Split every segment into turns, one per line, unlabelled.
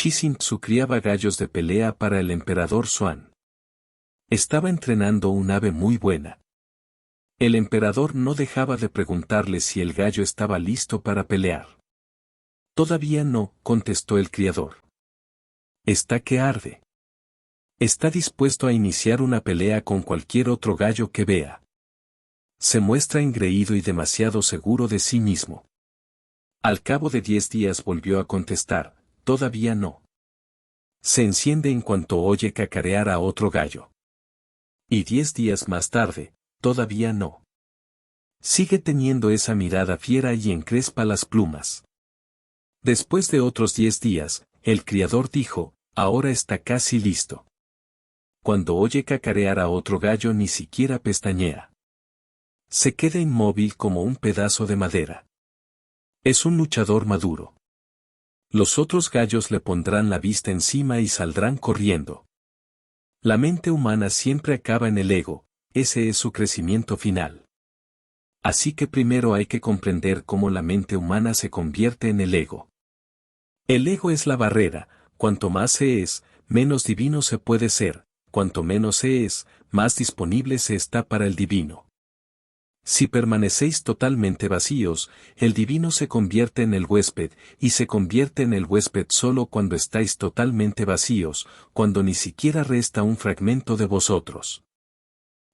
Chishintsu criaba gallos de pelea para el emperador Xuan. Estaba entrenando un ave muy buena. El emperador no dejaba de preguntarle si el gallo estaba listo para pelear. Todavía no, contestó el criador. Está que arde. Está dispuesto a iniciar una pelea con cualquier otro gallo que vea. Se muestra engreído y demasiado seguro de sí mismo. Al cabo de 10 días volvió a contestar, todavía no. Se enciende en cuanto oye cacarear a otro gallo. Y 10 días más tarde, todavía no. Sigue teniendo esa mirada fiera y encrespa las plumas. Después de otros 10 días, el criador dijo, ahora está casi listo. Cuando oye cacarear a otro gallo ni siquiera pestañea. Se queda inmóvil como un pedazo de madera. Es un luchador maduro. Los otros gallos le pondrán la vista encima y saldrán corriendo. La mente humana siempre acaba en el ego, ese es su crecimiento final. Así que primero hay que comprender cómo la mente humana se convierte en el ego. El ego es la barrera, cuanto más se es, menos divino se puede ser, cuanto menos se es, más disponible se está para el divino. Si permanecéis totalmente vacíos, el divino se convierte en el huésped, y se convierte en el huésped solo cuando estáis totalmente vacíos, cuando ni siquiera resta un fragmento de vosotros.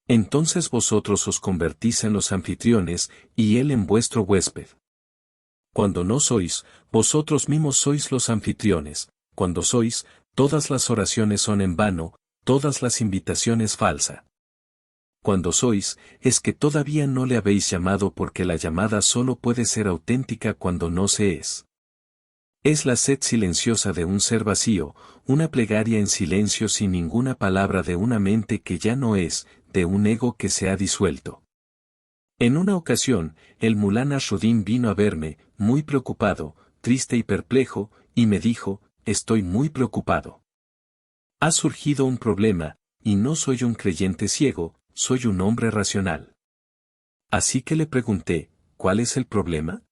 Entonces vosotros os convertís en los anfitriones, y él en vuestro huésped. Cuando no sois, vosotros mismos sois los anfitriones, cuando sois, todas las oraciones son en vano, todas las invitaciones falsa. Cuando sois, es que todavía no le habéis llamado porque la llamada solo puede ser auténtica cuando no se es. Es la sed silenciosa de un ser vacío, una plegaria en silencio sin ninguna palabra de una mente que ya no es, de un ego que se ha disuelto. En una ocasión, el mulán Nasruddin vino a verme, muy preocupado, triste y perplejo, y me dijo, estoy muy preocupado. Ha surgido un problema, y no soy un creyente ciego, soy un hombre racional. Así que le pregunté, ¿cuál es el problema?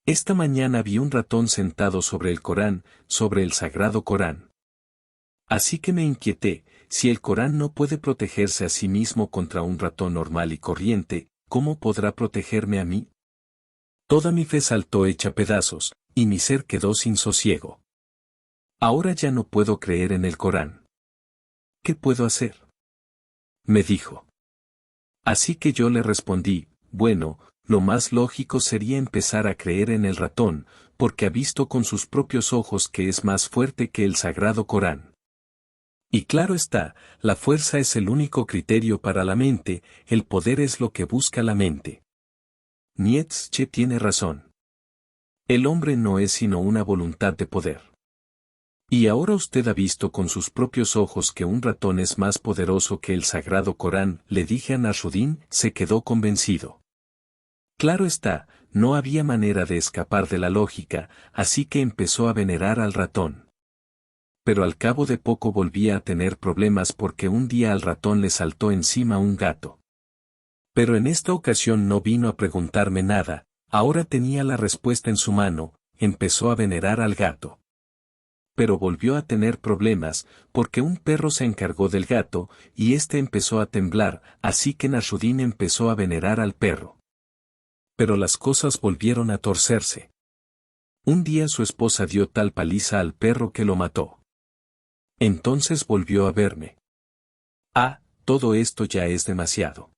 Esta mañana vi un ratón sentado sobre el Corán, sobre el sagrado Corán. Así que me inquieté, si el Corán no puede protegerse a sí mismo contra un ratón normal y corriente, ¿cómo podrá protegerme a mí? Toda mi fe saltó hecha pedazos, y mi ser quedó sin sosiego. Ahora ya no puedo creer en el Corán. ¿Qué puedo hacer? Me dijo. Así que yo le respondí, bueno, lo más lógico sería empezar a creer en el ratón, porque ha visto con sus propios ojos que es más fuerte que el sagrado Corán. Y claro está, la fuerza es el único criterio para la mente, el poder es lo que busca la mente. Nietzsche tiene razón. El hombre no es sino una voluntad de poder. Y ahora usted ha visto con sus propios ojos que un ratón es más poderoso que el sagrado Corán, le dije a Nasruddin, se quedó convencido. Claro está, no había manera de escapar de la lógica, así que empezó a venerar al ratón. Pero al cabo de poco volvía a tener problemas porque un día al ratón le saltó encima un gato. Pero en esta ocasión no vino a preguntarme nada, ahora tenía la respuesta en su mano, empezó a venerar al gato. Pero volvió a tener problemas, porque un perro se encargó del gato, y éste empezó a temblar, así que Nasruddin empezó a venerar al perro. Pero las cosas volvieron a torcerse. Un día su esposa dio tal paliza al perro que lo mató. Entonces volvió a verme. Ah, todo esto ya es demasiado.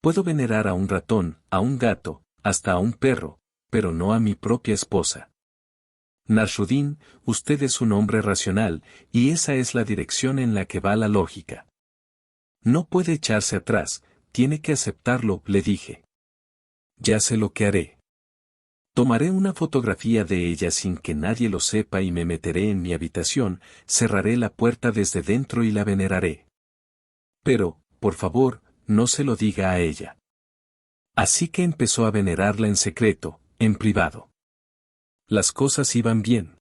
Puedo venerar a un ratón, a un gato, hasta a un perro, pero no a mi propia esposa. Nasruddin, usted es un hombre racional, y esa es la dirección en la que va la lógica. No puede echarse atrás, tiene que aceptarlo, le dije. Ya sé lo que haré. Tomaré una fotografía de ella sin que nadie lo sepa y me meteré en mi habitación, cerraré la puerta desde dentro y la veneraré. Pero, por favor, no se lo diga a ella. Así que empezó a venerarla en secreto, en privado. Las cosas iban bien.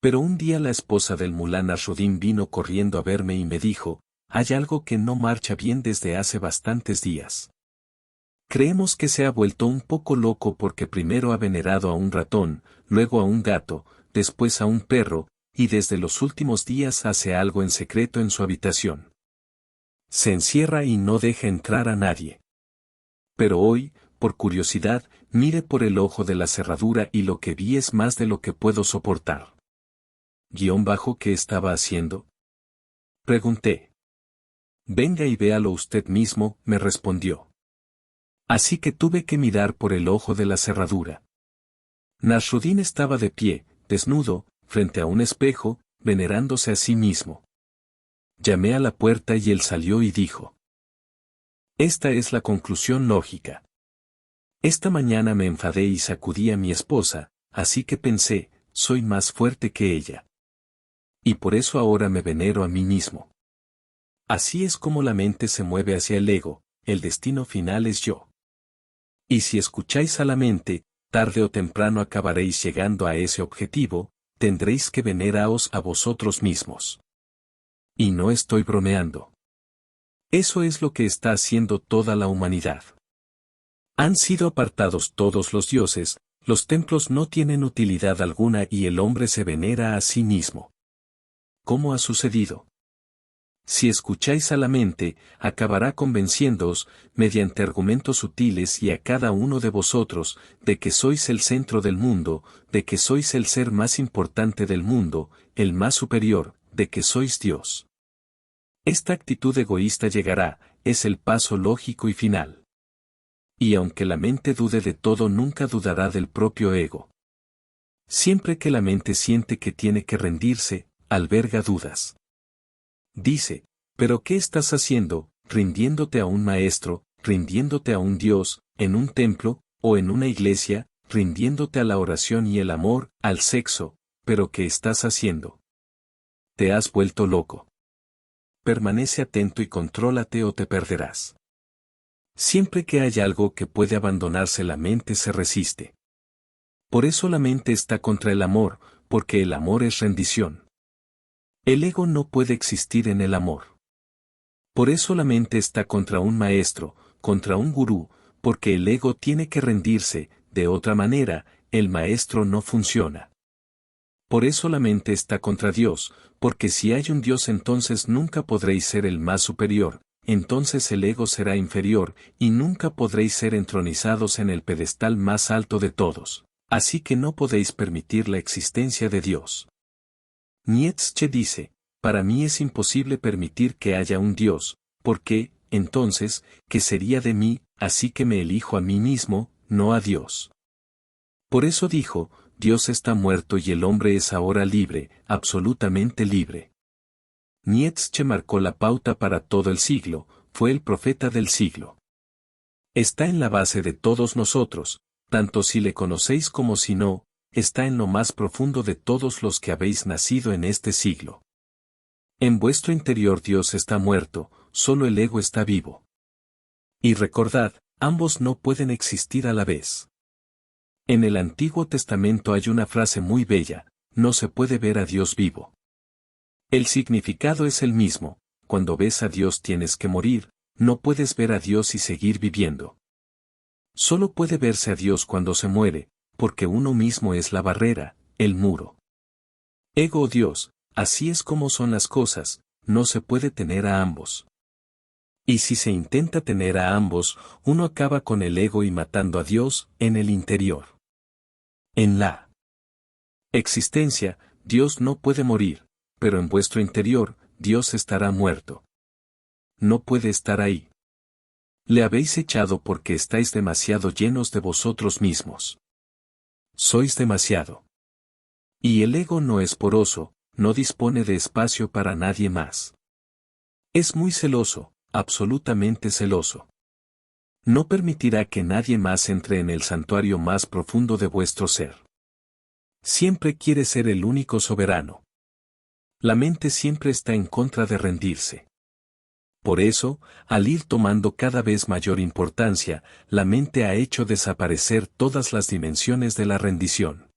Pero un día la esposa del mulán Nasruddin vino corriendo a verme y me dijo, hay algo que no marcha bien desde hace bastantes días. Creemos que se ha vuelto un poco loco porque primero ha venerado a un ratón, luego a un gato, después a un perro, y desde los últimos días hace algo en secreto en su habitación. Se encierra y no deja entrar a nadie. Pero hoy, por curiosidad, mire por el ojo de la cerradura y lo que vi es más de lo que puedo soportar. ¿Qué estaba haciendo? Pregunté. Venga y véalo usted mismo, me respondió. Así que tuve que mirar por el ojo de la cerradura. Nasruddin estaba de pie, desnudo, frente a un espejo, venerándose a sí mismo. Llamé a la puerta y él salió y dijo. Esta es la conclusión lógica. Esta mañana me enfadé y sacudí a mi esposa, así que pensé, soy más fuerte que ella. Y por eso ahora me venero a mí mismo. Así es como la mente se mueve hacia el ego, el destino final es yo. Y si escucháis a la mente, tarde o temprano acabaréis llegando a ese objetivo, tendréis que veneraos a vosotros mismos. Y no estoy bromeando. Eso es lo que está haciendo toda la humanidad. Han sido apartados todos los dioses, los templos no tienen utilidad alguna y el hombre se venera a sí mismo. ¿Cómo ha sucedido? Si escucháis a la mente, acabará convenciéndoos, mediante argumentos sutiles y a cada uno de vosotros, de que sois el centro del mundo, de que sois el ser más importante del mundo, el más superior, de que sois Dios. Esta actitud egoísta llegará, es el paso lógico y final. Y aunque la mente dude de todo, nunca dudará del propio ego. Siempre que la mente siente que tiene que rendirse, alberga dudas. Dice, ¿pero qué estás haciendo, rindiéndote a un maestro, rindiéndote a un Dios, en un templo, o en una iglesia, rindiéndote a la oración y el amor, al sexo, pero qué estás haciendo? Te has vuelto loco. Permanece atento y contrólate o te perderás. Siempre que hay algo que puede abandonarse, la mente se resiste. Por eso la mente está contra el amor, porque el amor es rendición. El ego no puede existir en el amor. Por eso la mente está contra un maestro, contra un gurú, porque el ego tiene que rendirse, de otra manera, el maestro no funciona. Por eso la mente está contra Dios, porque si hay un Dios entonces nunca podréis ser el más superior, entonces el ego será inferior, y nunca podréis ser entronizados en el pedestal más alto de todos, así que no podéis permitir la existencia de Dios. Nietzsche dice, para mí es imposible permitir que haya un Dios, porque, entonces, ¿qué sería de mí? Así que me elijo a mí mismo, no a Dios. Por eso dijo, Dios está muerto y el hombre es ahora libre, absolutamente libre. Nietzsche marcó la pauta para todo el siglo, fue el profeta del siglo. Está en la base de todos nosotros, tanto si le conocéis como si no, está en lo más profundo de todos los que habéis nacido en este siglo. En vuestro interior Dios está muerto, solo el ego está vivo. Y recordad, ambos no pueden existir a la vez. En el Antiguo Testamento hay una frase muy bella, no se puede ver a Dios vivo. El significado es el mismo, cuando ves a Dios tienes que morir, no puedes ver a Dios y seguir viviendo. Solo puede verse a Dios cuando se muere, porque uno mismo es la barrera, el muro. Ego o Dios, así es como son las cosas, no se puede tener a ambos. Y si se intenta tener a ambos, uno acaba con el ego y matando a Dios, en el interior. En la existencia, Dios no puede morir, pero en vuestro interior, Dios estará muerto. No puede estar ahí. Le habéis echado porque estáis demasiado llenos de vosotros mismos. Sois demasiado. Y el ego no es poroso, no dispone de espacio para nadie más. Es muy celoso, absolutamente celoso. No permitirá que nadie más entre en el santuario más profundo de vuestro ser. Siempre quiere ser el único soberano. La mente siempre está en contra de rendirse. Por eso, al ir tomando cada vez mayor importancia, la mente ha hecho desaparecer todas las dimensiones de la rendición.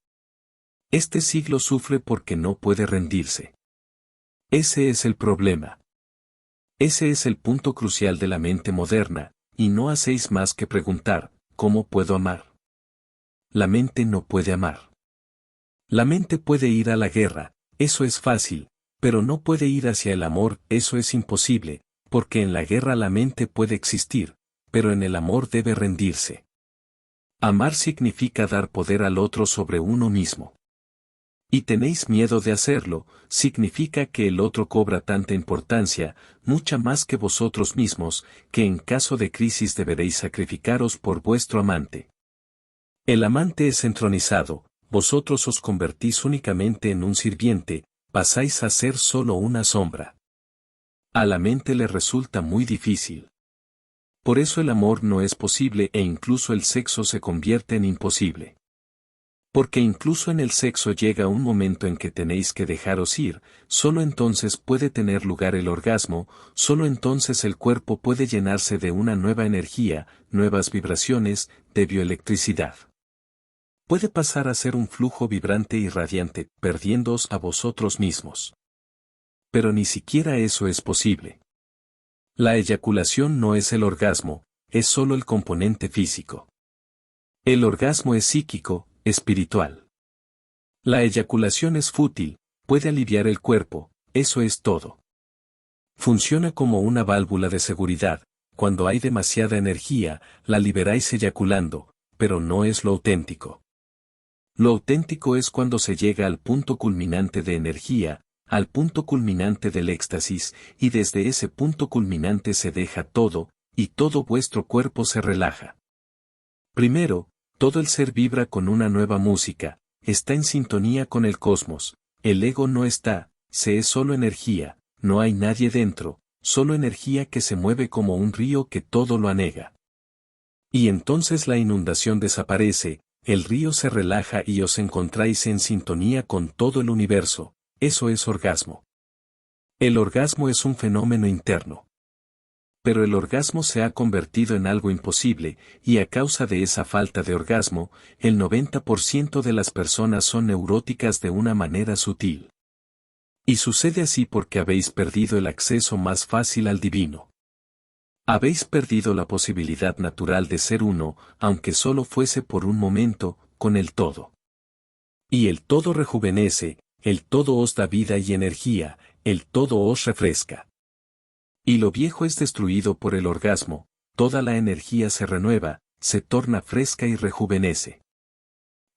Este siglo sufre porque no puede rendirse. Ese es el problema. Ese es el punto crucial de la mente moderna, y no hacéis más que preguntar, ¿cómo puedo amar? La mente no puede amar. La mente puede ir a la guerra, eso es fácil, pero no puede ir hacia el amor, eso es imposible, porque en la guerra la mente puede existir, pero en el amor debe rendirse. Amar significa dar poder al otro sobre uno mismo. Y tenéis miedo de hacerlo, significa que el otro cobra tanta importancia, mucha más que vosotros mismos, que en caso de crisis deberéis sacrificaros por vuestro amante. El amante es entronizado, vosotros os convertís únicamente en un sirviente, pasáis a ser solo una sombra. A la mente le resulta muy difícil. Por eso el amor no es posible e incluso el sexo se convierte en imposible. Porque incluso en el sexo llega un momento en que tenéis que dejaros ir, solo entonces puede tener lugar el orgasmo, solo entonces el cuerpo puede llenarse de una nueva energía, nuevas vibraciones, de bioelectricidad. Puede pasar a ser un flujo vibrante y radiante, perdiéndoos a vosotros mismos. Pero ni siquiera eso es posible. La eyaculación no es el orgasmo, es solo el componente físico. El orgasmo es psíquico, espiritual. La eyaculación es fútil, puede aliviar el cuerpo, eso es todo. Funciona como una válvula de seguridad, cuando hay demasiada energía, la liberáis eyaculando, pero no es lo auténtico. Lo auténtico es cuando se llega al punto culminante de energía, al punto culminante del éxtasis, y desde ese punto culminante se deja todo, y todo vuestro cuerpo se relaja. Primero, todo el ser vibra con una nueva música, está en sintonía con el cosmos, el ego no está, se es solo energía, no hay nadie dentro, solo energía que se mueve como un río que todo lo anega. Y entonces la inundación desaparece, el río se relaja y os encontráis en sintonía con todo el universo, eso es orgasmo. El orgasmo es un fenómeno interno. Pero el orgasmo se ha convertido en algo imposible, y a causa de esa falta de orgasmo, el 90% de las personas son neuróticas de una manera sutil. Y sucede así porque habéis perdido el acceso más fácil al divino. Habéis perdido la posibilidad natural de ser uno, aunque solo fuese por un momento, con el todo. Y el todo rejuvenece, el todo os da vida y energía, el todo os refresca. Y lo viejo es destruido por el orgasmo, toda la energía se renueva, se torna fresca y rejuvenece.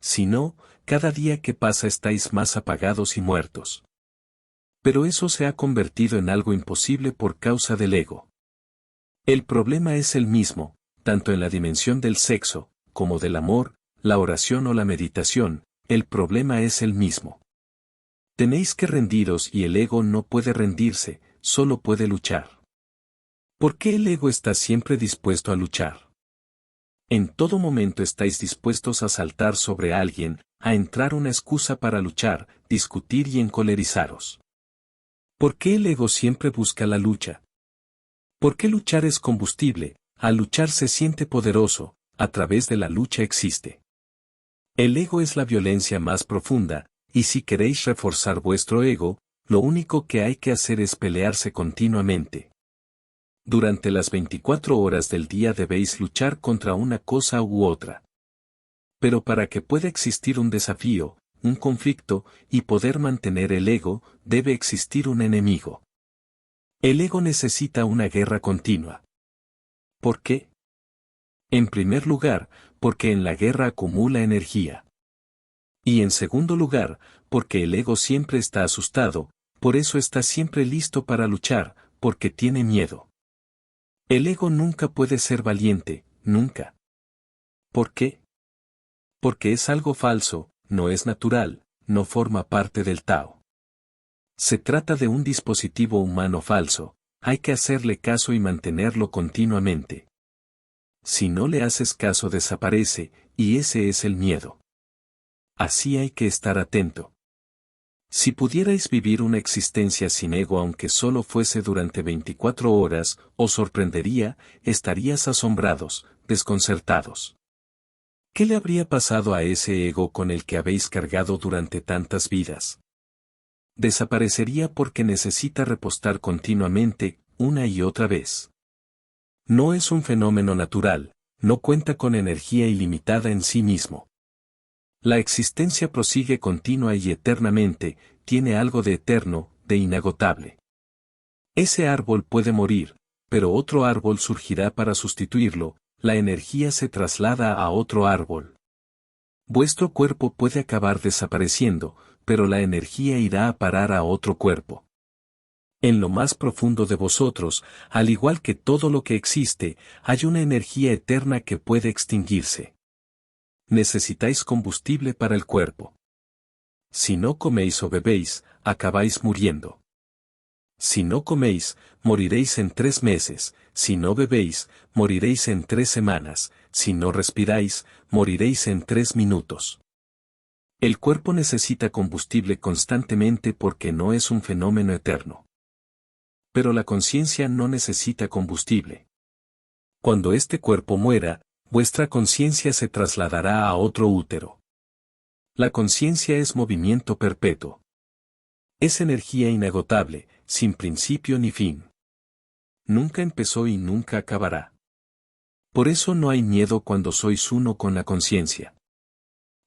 Si no, cada día que pasa estáis más apagados y muertos. Pero eso se ha convertido en algo imposible por causa del ego. El problema es el mismo, tanto en la dimensión del sexo, como del amor, la oración o la meditación, el problema es el mismo. Tenéis que rendiros y el ego no puede rendirse, solo puede luchar. ¿Por qué el ego está siempre dispuesto a luchar? En todo momento estáis dispuestos a saltar sobre alguien, a entrar una excusa para luchar, discutir y encolerizaros. ¿Por qué el ego siempre busca la lucha? ¿Por qué luchar es combustible? Al luchar se siente poderoso, a través de la lucha existe. El ego es la violencia más profunda, y si queréis reforzar vuestro ego, lo único que hay que hacer es pelearse continuamente. Durante las 24 horas del día debéis luchar contra una cosa u otra. Pero para que pueda existir un desafío, un conflicto, y poder mantener el ego, debe existir un enemigo. El ego necesita una guerra continua. ¿Por qué? En primer lugar, porque en la guerra acumula energía. Y en segundo lugar, porque el ego siempre está asustado, por eso está siempre listo para luchar, porque tiene miedo. El ego nunca puede ser valiente, nunca. ¿Por qué? Porque es algo falso, no es natural, no forma parte del Tao. Se trata de un dispositivo humano falso, hay que hacerle caso y mantenerlo continuamente. Si no le haces caso desaparece, y ese es el miedo. Así hay que estar atento. Si pudierais vivir una existencia sin ego aunque solo fuese durante 24 horas, os sorprendería, estarías asombrados, desconcertados. ¿Qué le habría pasado a ese ego con el que habéis cargado durante tantas vidas? Desaparecería porque necesita repostar continuamente, una y otra vez. No es un fenómeno natural, no cuenta con energía ilimitada en sí mismo. La existencia prosigue continua y eternamente, tiene algo de eterno, de inagotable. Ese árbol puede morir, pero otro árbol surgirá para sustituirlo, la energía se traslada a otro árbol. Vuestro cuerpo puede acabar desapareciendo, pero la energía irá a parar a otro cuerpo. En lo más profundo de vosotros, al igual que todo lo que existe, hay una energía eterna que puede extinguirse. Necesitáis combustible para el cuerpo. Si no coméis o bebéis, acabáis muriendo. Si no coméis, moriréis en 3 meses, si no bebéis, moriréis en 3 semanas, si no respiráis, moriréis en 3 minutos. El cuerpo necesita combustible constantemente porque no es un fenómeno eterno. Pero la conciencia no necesita combustible. Cuando este cuerpo muera, vuestra conciencia se trasladará a otro útero. La conciencia es movimiento perpetuo. Es energía inagotable, sin principio ni fin. Nunca empezó y nunca acabará. Por eso no hay miedo cuando sois uno con la conciencia.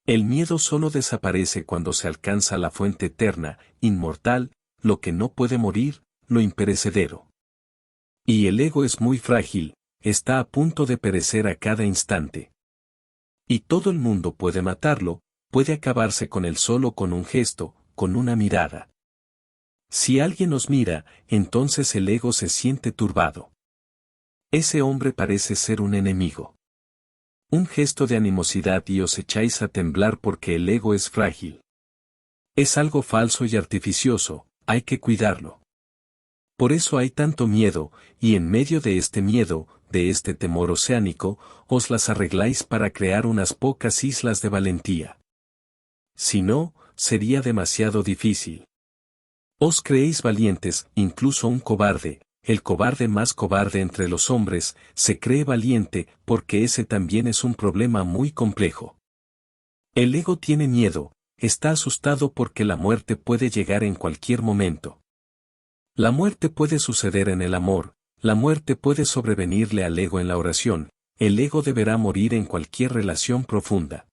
El miedo solo desaparece cuando se alcanza la fuente eterna, inmortal, lo que no puede morir, lo imperecedero. Y el ego es muy frágil, está a punto de perecer a cada instante. Y todo el mundo puede matarlo, puede acabarse con él solo con un gesto, con una mirada. Si alguien os mira, entonces el ego se siente turbado. Ese hombre parece ser un enemigo. Un gesto de animosidad y os echáis a temblar porque el ego es frágil. Es algo falso y artificioso, hay que cuidarlo. Por eso hay tanto miedo, y en medio de este miedo, de este temor oceánico, os las arregláis para crear unas pocas islas de valentía. Si no, sería demasiado difícil. Os creéis valientes, incluso un cobarde, el cobarde más cobarde entre los hombres, se cree valiente porque ese también es un problema muy complejo. El ego tiene miedo, está asustado porque la muerte puede llegar en cualquier momento. La muerte puede suceder en el amor, la muerte puede sobrevenirle al ego en la oración, el ego deberá morir en cualquier relación profunda.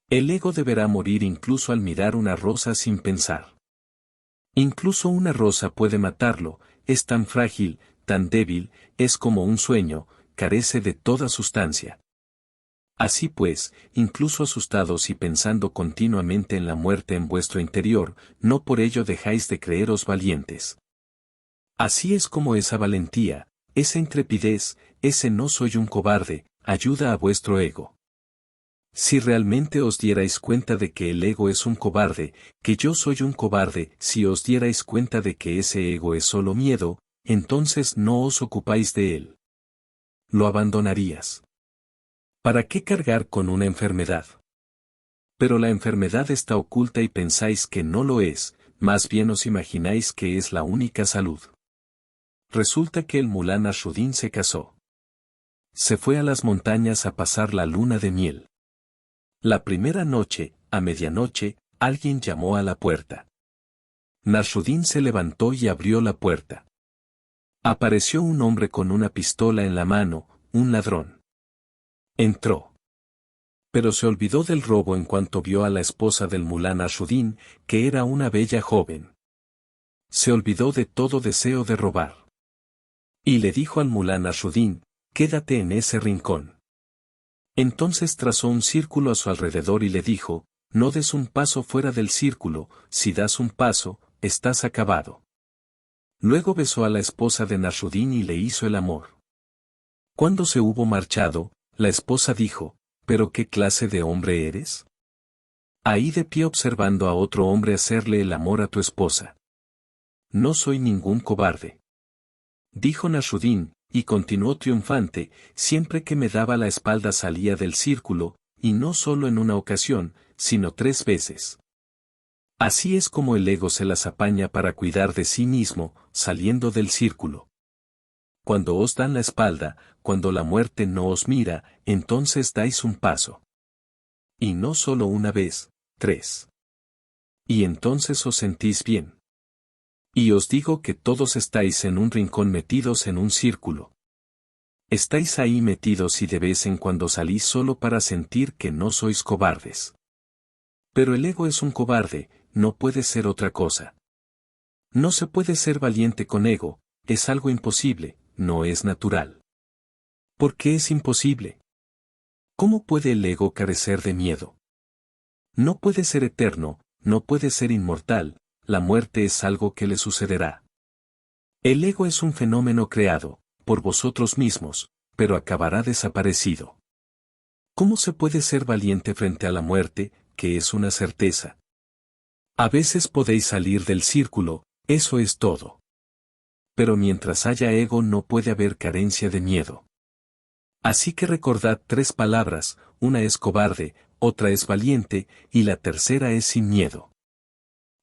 El ego deberá morir incluso al mirar una rosa sin pensar. Incluso una rosa puede matarlo, es tan frágil, tan débil, es como un sueño, carece de toda sustancia. Así pues, incluso asustados y pensando continuamente en la muerte en vuestro interior, no por ello dejáis de creeros valientes. Así es como esa valentía, esa intrepidez, ese no soy un cobarde, ayuda a vuestro ego. Si realmente os dierais cuenta de que el ego es un cobarde, que yo soy un cobarde, si os dierais cuenta de que ese ego es solo miedo, entonces no os ocupáis de él. Lo abandonarías. ¿Para qué cargar con una enfermedad? Pero la enfermedad está oculta y pensáis que no lo es, más bien os imagináis que es la única salud. Resulta que el Mulán Nasruddin se casó. Se fue a las montañas a pasar la luna de miel. La primera noche, a medianoche, alguien llamó a la puerta. Nasruddin se levantó y abrió la puerta. Apareció un hombre con una pistola en la mano, un ladrón. Entró. Pero se olvidó del robo en cuanto vio a la esposa del Mulán Nasruddin, que era una bella joven. Se olvidó de todo deseo de robar. Y le dijo al Mulán Nasruddin, quédate en ese rincón. Entonces trazó un círculo a su alrededor y le dijo, no des un paso fuera del círculo, si das un paso, estás acabado. Luego besó a la esposa de Nasruddin y le hizo el amor. Cuando se hubo marchado, la esposa dijo, ¿pero qué clase de hombre eres? Ahí de pie observando a otro hombre hacerle el amor a tu esposa. No soy ningún cobarde. Dijo Nasruddin, y continuó triunfante, siempre que me daba la espalda salía del círculo, y no solo en una ocasión, sino 3 veces. Así es como el ego se las apaña para cuidar de sí mismo, saliendo del círculo. Cuando os dan la espalda, cuando la muerte no os mira, entonces dais un paso. Y no solo una vez, 3. Y entonces os sentís bien. Y os digo que todos estáis en un rincón metidos en un círculo. Estáis ahí metidos y de vez en cuando salís solo para sentir que no sois cobardes. Pero el ego es un cobarde, no puede ser otra cosa. No se puede ser valiente con ego, es algo imposible, no es natural. ¿Por qué es imposible? ¿Cómo puede el ego carecer de miedo? No puede ser eterno, no puede ser inmortal, la muerte es algo que le sucederá. El ego es un fenómeno creado, por vosotros mismos, pero acabará desaparecido. ¿Cómo se puede ser valiente frente a la muerte, que es una certeza? A veces podéis salir del círculo, eso es todo. Pero mientras haya ego no puede haber carencia de miedo. Así que recordad 3 palabras, una es cobarde, otra es valiente, y la tercera es sin miedo.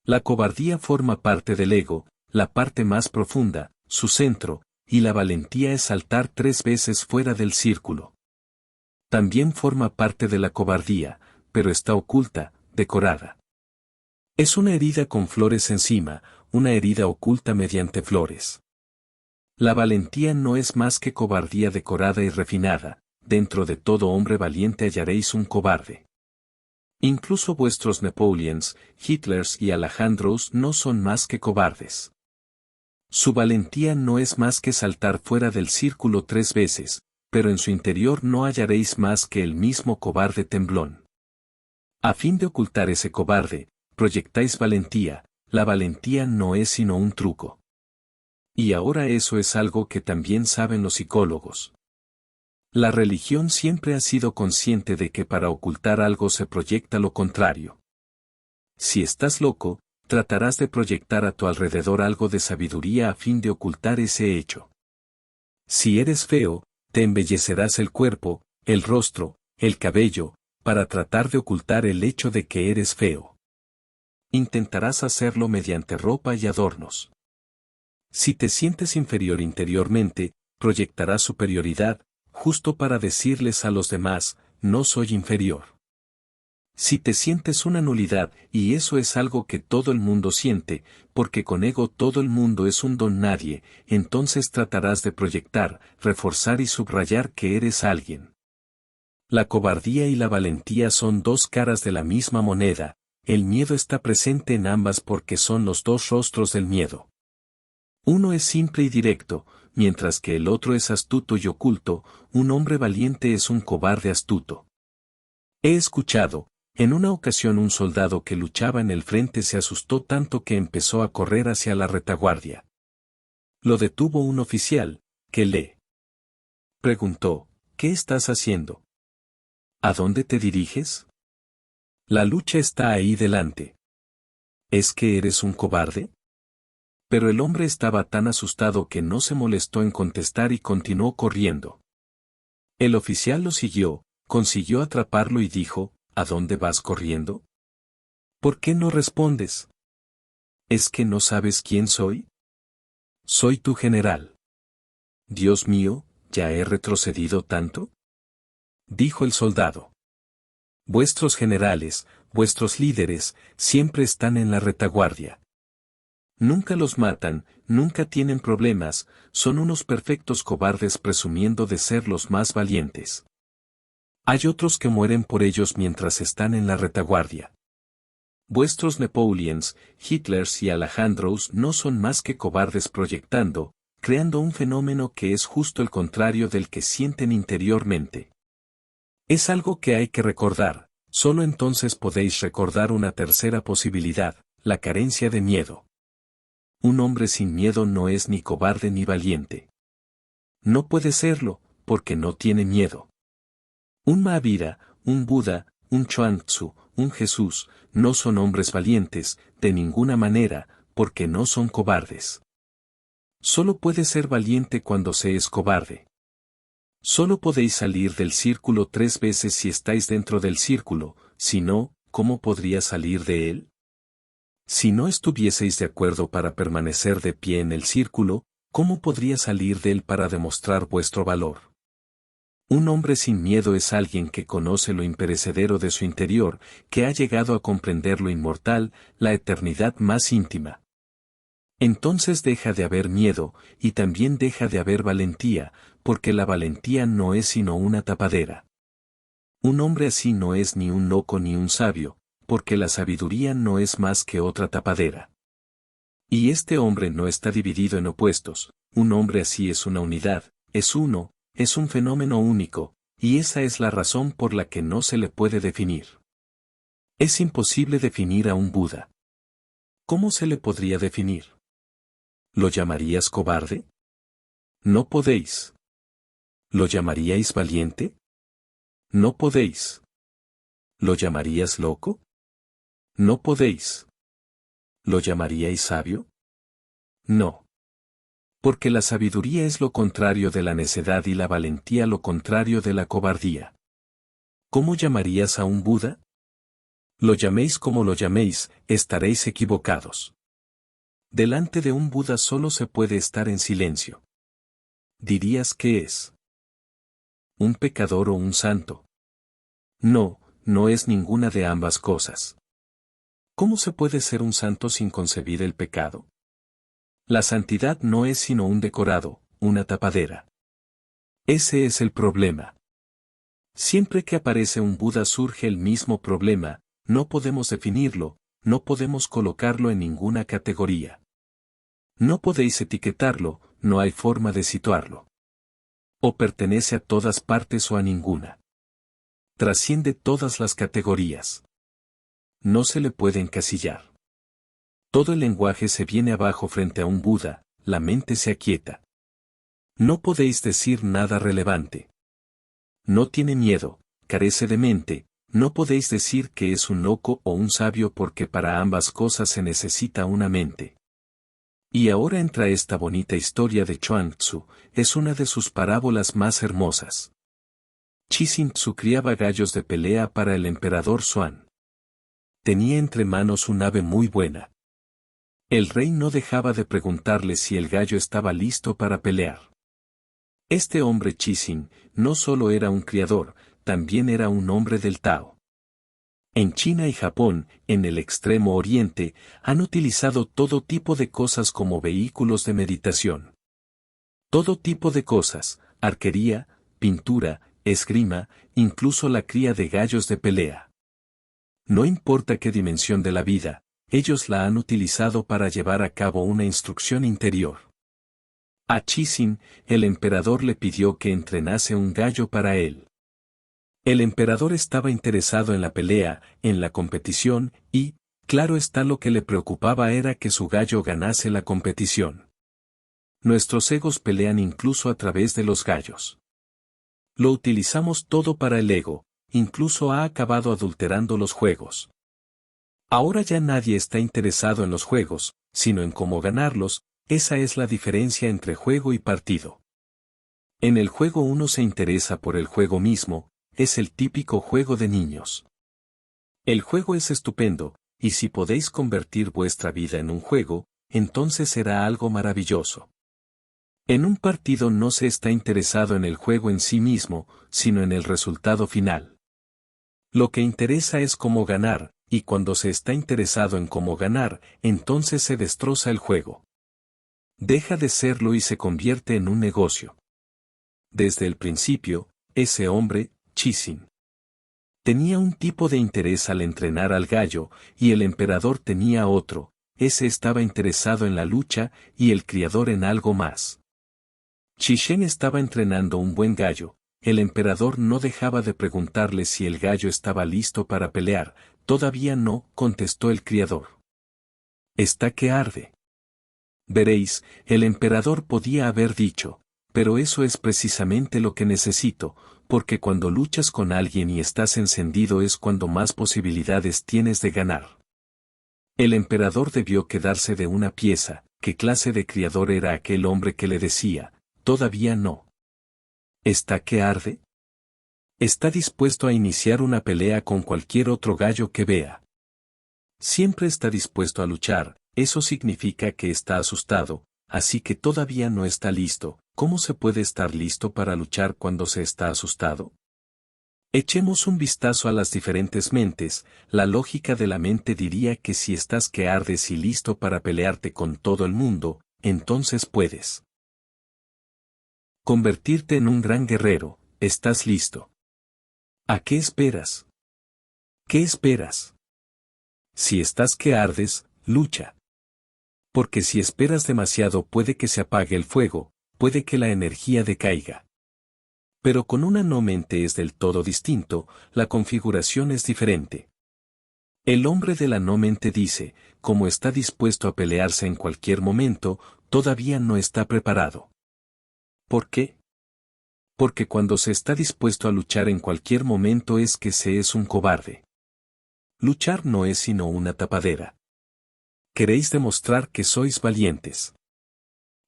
La cobardía forma parte del ego, la parte más profunda, su centro, y la valentía es saltar 3 veces fuera del círculo. También forma parte de la cobardía, pero está oculta, decorada. Es una herida con flores encima, una herida oculta mediante flores. La valentía no es más que cobardía decorada y refinada, dentro de todo hombre valiente hallaréis un cobarde. Incluso vuestros Napoleons, Hitlers y Alejandros no son más que cobardes. Su valentía no es más que saltar fuera del círculo 3 veces, pero en su interior no hallaréis más que el mismo cobarde temblón. A fin de ocultar ese cobarde, proyectáis valentía, la valentía no es sino un truco. Y ahora eso es algo que también saben los psicólogos. La religión siempre ha sido consciente de que para ocultar algo se proyecta lo contrario. Si estás loco, tratarás de proyectar a tu alrededor algo de sabiduría a fin de ocultar ese hecho. Si eres feo, te embellecerás el cuerpo, el rostro, el cabello, para tratar de ocultar el hecho de que eres feo. Intentarás hacerlo mediante ropa y adornos. Si te sientes inferior interiormente, proyectarás superioridad, justo para decirles a los demás, no soy inferior. Si te sientes una nulidad, y eso es algo que todo el mundo siente, porque con ego todo el mundo es un don nadie, entonces tratarás de proyectar, reforzar y subrayar que eres alguien. La cobardía y la valentía son 2 caras de la misma moneda, el miedo está presente en ambas porque son los 2 rostros del miedo. Uno es simple y directo, mientras que el otro es astuto y oculto, un hombre valiente es un cobarde astuto. He escuchado, en una ocasión un soldado que luchaba en el frente se asustó tanto que empezó a correr hacia la retaguardia. Lo detuvo un oficial, que le preguntó, ¿qué estás haciendo? ¿A dónde te diriges? La lucha está ahí delante. ¿Es que eres un cobarde? Pero el hombre estaba tan asustado que no se molestó en contestar y continuó corriendo. El oficial lo siguió, consiguió atraparlo y dijo, ¿a dónde vas corriendo? ¿Por qué no respondes? ¿Es que no sabes quién soy? Soy tu general. Dios mío, ¿ya he retrocedido tanto? Dijo el soldado. Vuestros generales, vuestros líderes, siempre están en la retaguardia. Nunca los matan, nunca tienen problemas, son unos perfectos cobardes presumiendo de ser los más valientes. Hay otros que mueren por ellos mientras están en la retaguardia. Vuestros Napoleons, Hitlers y Alejandros no son más que cobardes proyectando, creando un fenómeno que es justo el contrario del que sienten interiormente. Es algo que hay que recordar, solo entonces podéis recordar una tercera posibilidad, la carencia de miedo. Un hombre sin miedo no es ni cobarde ni valiente. No puede serlo, porque no tiene miedo. Un Mahavira, un Buda, un Chuang Tzu, un Jesús, no son hombres valientes, de ninguna manera, porque no son cobardes. Solo puede ser valiente cuando se es cobarde. Solo podéis salir del círculo 3 veces si estáis dentro del círculo, si no, ¿cómo podría salir de él? Si no estuvieseis de acuerdo para permanecer de pie en el círculo, ¿cómo podría salir de él para demostrar vuestro valor? Un hombre sin miedo es alguien que conoce lo imperecedero de su interior, que ha llegado a comprender lo inmortal, la eternidad más íntima. Entonces deja de haber miedo, y también deja de haber valentía, porque la valentía no es sino una tapadera. Un hombre así no es ni un loco ni un sabio, porque la sabiduría no es más que otra tapadera. Y este hombre no está dividido en opuestos, un hombre así es una unidad, es uno, es un fenómeno único, y esa es la razón por la que no se le puede definir. Es imposible definir a un Buda. ¿Cómo se le podría definir? ¿Lo llamarías cobarde? No podéis. ¿Lo llamaríais valiente? No podéis. ¿Lo llamarías loco? No podéis. ¿Lo llamaríais sabio? No. Porque la sabiduría es lo contrario de la necedad y la valentía lo contrario de la cobardía. ¿Cómo llamarías a un Buda? Lo llaméis como lo llaméis, estaréis equivocados. Delante de un Buda solo se puede estar en silencio. ¿Dirías que es un pecador o un santo? No, no es ninguna de ambas cosas. ¿Cómo se puede ser un santo sin concebir el pecado? La santidad no es sino un decorado, una tapadera. Ese es el problema. Siempre que aparece un Buda surge el mismo problema, no podemos definirlo, no podemos colocarlo en ninguna categoría. No podéis etiquetarlo, no hay forma de situarlo. O pertenece a todas partes o a ninguna. Trasciende todas las categorías. No se le puede encasillar. Todo el lenguaje se viene abajo frente a un Buda, la mente se aquieta. No podéis decir nada relevante. No tiene miedo, carece de mente, no podéis decir que es un loco o un sabio porque para ambas cosas se necesita una mente. Y ahora entra esta bonita historia de Chuang Tzu, es una de sus parábolas más hermosas. Cixin Tzu criaba gallos de pelea para el emperador Xuan. Tenía entre manos un ave muy buena. El rey no dejaba de preguntarle si el gallo estaba listo para pelear. Este hombre Cixin no solo era un criador, también era un hombre del Tao. En China y Japón, en el Extremo Oriente, han utilizado todo tipo de cosas como vehículos de meditación. Todo tipo de cosas, arquería, pintura, esgrima, incluso la cría de gallos de pelea. No importa qué dimensión de la vida, ellos la han utilizado para llevar a cabo una instrucción interior. A Cixin, el emperador le pidió que entrenase un gallo para él. El emperador estaba interesado en la pelea, en la competición, y, claro está, lo que le preocupaba era que su gallo ganase la competición. Nuestros egos pelean incluso a través de los gallos. Lo utilizamos todo para el ego, incluso ha acabado adulterando los juegos. Ahora ya nadie está interesado en los juegos, sino en cómo ganarlos, esa es la diferencia entre juego y partido. En el juego uno se interesa por el juego mismo, es el típico juego de niños. El juego es estupendo, y si podéis convertir vuestra vida en un juego, entonces será algo maravilloso. En un partido no se está interesado en el juego en sí mismo, sino en el resultado final. Lo que interesa es cómo ganar, y cuando se está interesado en cómo ganar, entonces se destroza el juego. Deja de serlo y se convierte en un negocio. Desde el principio, ese hombre, Cixin, tenía un tipo de interés al entrenar al gallo, y el emperador tenía otro, ese estaba interesado en la lucha, y el criador en algo más. Cixin estaba entrenando un buen gallo, el emperador no dejaba de preguntarle si el gallo estaba listo para pelear, todavía no, contestó el criador. Está que arde. Veréis, el emperador podía haber dicho, pero eso es precisamente lo que necesito, porque cuando luchas con alguien y estás encendido es cuando más posibilidades tienes de ganar. El emperador debió quedarse de una pieza, ¿qué clase de criador era aquel hombre que le decía, todavía no? ¿Está que arde? Está dispuesto a iniciar una pelea con cualquier otro gallo que vea. Siempre está dispuesto a luchar, eso significa que está asustado, así que todavía no está listo. ¿Cómo se puede estar listo para luchar cuando se está asustado? Echemos un vistazo a las diferentes mentes, la lógica de la mente diría que si estás que ardes y listo para pelearte con todo el mundo, entonces puedes convertirte en un gran guerrero, estás listo. ¿A qué esperas? ¿Qué esperas? Si estás que ardes, lucha. Porque si esperas demasiado puede que se apague el fuego, puede que la energía decaiga. Pero con una no mente es del todo distinto, la configuración es diferente. El hombre de la no mente dice, como está dispuesto a pelearse en cualquier momento, todavía no está preparado. ¿Por qué? Porque cuando se está dispuesto a luchar en cualquier momento es que se es un cobarde. Luchar no es sino una tapadera. Queréis demostrar que sois valientes.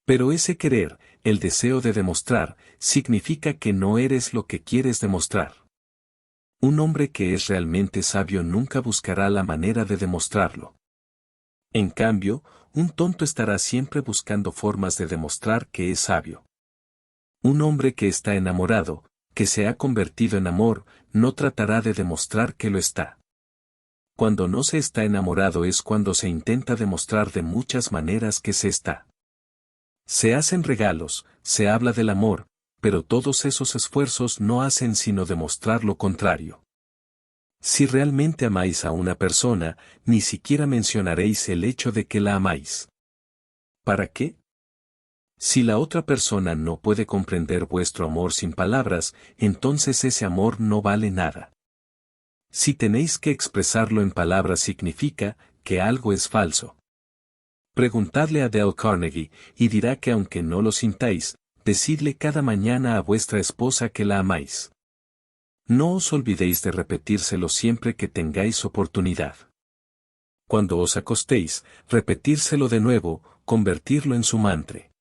Pero ese querer, el deseo de demostrar, significa que no eres lo que quieres demostrar. Un hombre que es realmente sabio nunca buscará la manera de demostrarlo. En cambio, un tonto estará siempre buscando formas de demostrar que es sabio. Un hombre que está enamorado, que se ha convertido en amor, no tratará de demostrar que lo está. Cuando no se está enamorado es cuando se intenta demostrar de muchas maneras que se está. Se hacen regalos, se habla del amor, pero todos esos esfuerzos no hacen sino demostrar lo contrario. Si realmente amáis a una persona, ni siquiera mencionaréis el hecho de que la amáis. ¿Para qué? Si la otra persona no puede comprender vuestro amor sin palabras, entonces ese amor no vale nada. Si tenéis que expresarlo en palabras significa que algo es falso. Preguntadle a Dale Carnegie, y dirá que aunque no lo sintáis, decidle cada mañana a vuestra esposa que la amáis. No os olvidéis de repetírselo siempre que tengáis oportunidad. Cuando os acostéis, repetírselo de nuevo, convertirlo en su mantra.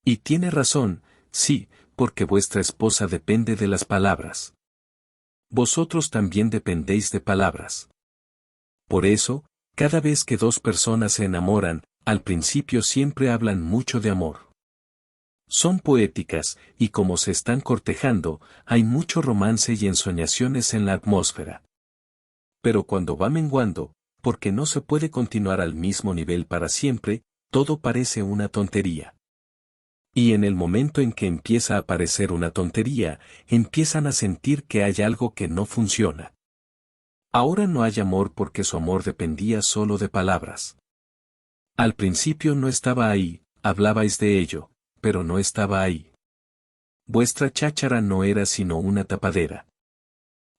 Y tiene razón, sí, porque vuestra esposa depende de las palabras. Vosotros también dependéis de palabras. Por eso, cada vez que dos personas se enamoran, al principio siempre hablan mucho de amor. Son poéticas, y como se están cortejando, hay mucho romance y ensoñaciones en la atmósfera. Pero cuando va menguando, porque no se puede continuar al mismo nivel para siempre, todo parece una tontería. Y en el momento en que empieza a parecer una tontería, empiezan a sentir que hay algo que no funciona. Ahora no hay amor porque su amor dependía solo de palabras. Al principio no estaba ahí, hablabais de ello, pero no estaba ahí. Vuestra cháchara no era sino una tapadera.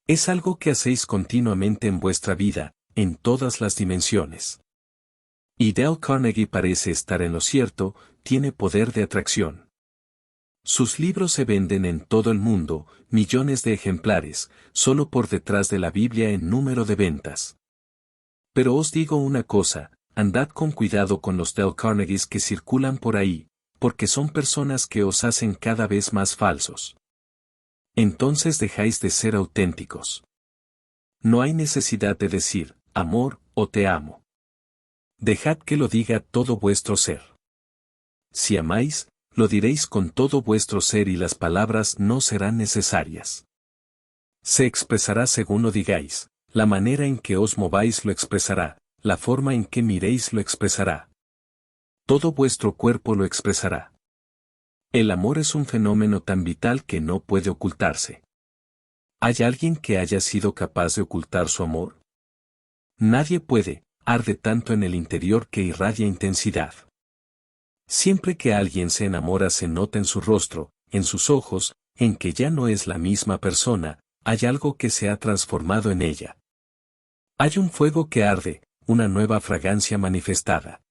Es algo que hacéis continuamente en vuestra vida, en todas las dimensiones. Y Dale Carnegie parece estar en lo cierto, tiene poder de atracción. Sus libros se venden en todo el mundo, millones de ejemplares, solo por detrás de la Biblia en número de ventas. Pero os digo una cosa, andad con cuidado con los Dale Carnegies que circulan por ahí, porque son personas que os hacen cada vez más falsos. Entonces dejáis de ser auténticos. No hay necesidad de decir, amor, o te amo. Dejad que lo diga todo vuestro ser. Si amáis, lo diréis con todo vuestro ser y las palabras no serán necesarias. Se expresará según lo digáis, la manera en que os mováis lo expresará, la forma en que miréis lo expresará. Todo vuestro cuerpo lo expresará. El amor es un fenómeno tan vital que no puede ocultarse. ¿Hay alguien que haya sido capaz de ocultar su amor? Nadie puede, arde tanto en el interior que irradia intensidad. Siempre que alguien se enamora se nota en su rostro, en sus ojos, en que ya no es la misma persona, hay algo que se ha transformado en ella. Hay un fuego que arde, una nueva fragancia manifestada.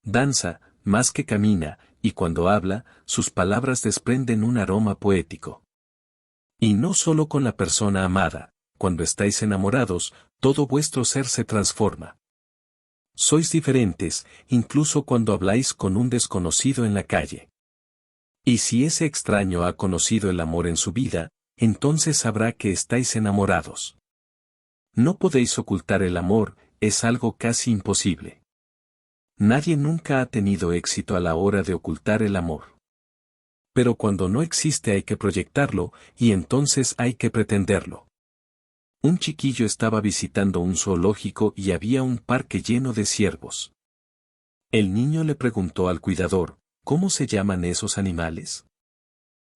Danza, más que camina, y cuando habla, sus palabras desprenden un aroma poético. Y no solo con la persona amada, cuando estáis enamorados, todo vuestro ser se transforma. Sois diferentes, incluso cuando habláis con un desconocido en la calle. Y si ese extraño ha conocido el amor en su vida, entonces sabrá que estáis enamorados. No podéis ocultar el amor, es algo casi imposible. Nadie nunca ha tenido éxito a la hora de ocultar el amor. Pero cuando no existe hay que proyectarlo, y entonces hay que pretenderlo. Un chiquillo estaba visitando un zoológico y había un parque lleno de ciervos. El niño le preguntó al cuidador, ¿cómo se llaman esos animales?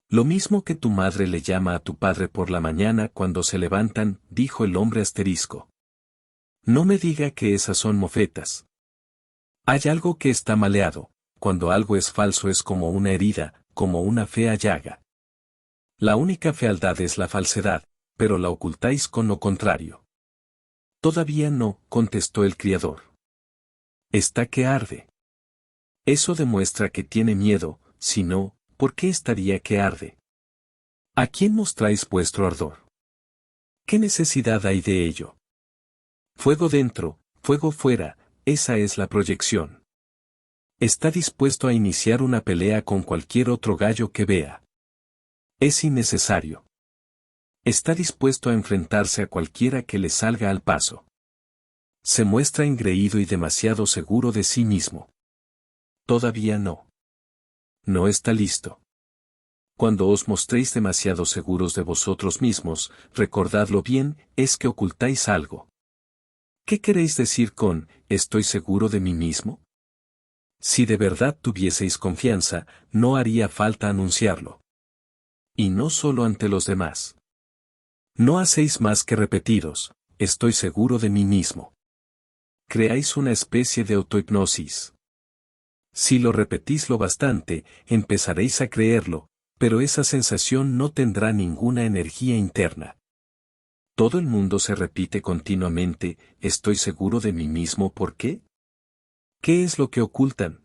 Lo mismo que tu madre le llama a tu padre por la mañana cuando se levantan, dijo el hombre asterisco. No me diga que esas son mofetas. Hay algo que está maleado, cuando algo es falso es como una herida, como una fea llaga. La única fealdad es la falsedad, pero la ocultáis con lo contrario. Todavía no, contestó el criador. Está que arde. Eso demuestra que tiene miedo, si no, ¿por qué estaría que arde? ¿A quién mostráis vuestro ardor? ¿Qué necesidad hay de ello? Fuego dentro, fuego fuera, esa es la proyección. Está dispuesto a iniciar una pelea con cualquier otro gallo que vea. Es innecesario. Está dispuesto a enfrentarse a cualquiera que le salga al paso. Se muestra engreído y demasiado seguro de sí mismo. Todavía no. No está listo. Cuando os mostréis demasiado seguros de vosotros mismos, recordadlo bien, es que ocultáis algo. ¿Qué queréis decir con, estoy seguro de mí mismo? Si de verdad tuvieseis confianza, no haría falta anunciarlo. Y no solo ante los demás. No hacéis más que repetiros, estoy seguro de mí mismo. Creáis una especie de autohipnosis. Si lo repetís lo bastante, empezaréis a creerlo, pero esa sensación no tendrá ninguna energía interna. Todo el mundo se repite continuamente, estoy seguro de mí mismo, ¿por qué? ¿Qué es lo que ocultan?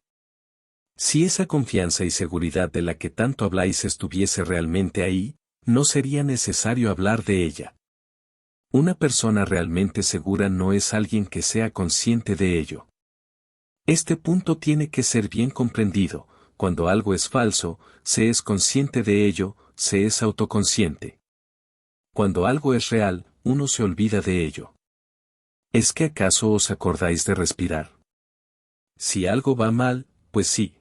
Si esa confianza y seguridad de la que tanto habláis estuviese realmente ahí, no sería necesario hablar de ella. Una persona realmente segura no es alguien que sea consciente de ello. Este punto tiene que ser bien comprendido. Cuando algo es falso, se es consciente de ello, se es autoconsciente. Cuando algo es real, uno se olvida de ello. ¿Es que acaso os acordáis de respirar? Si algo va mal, pues sí.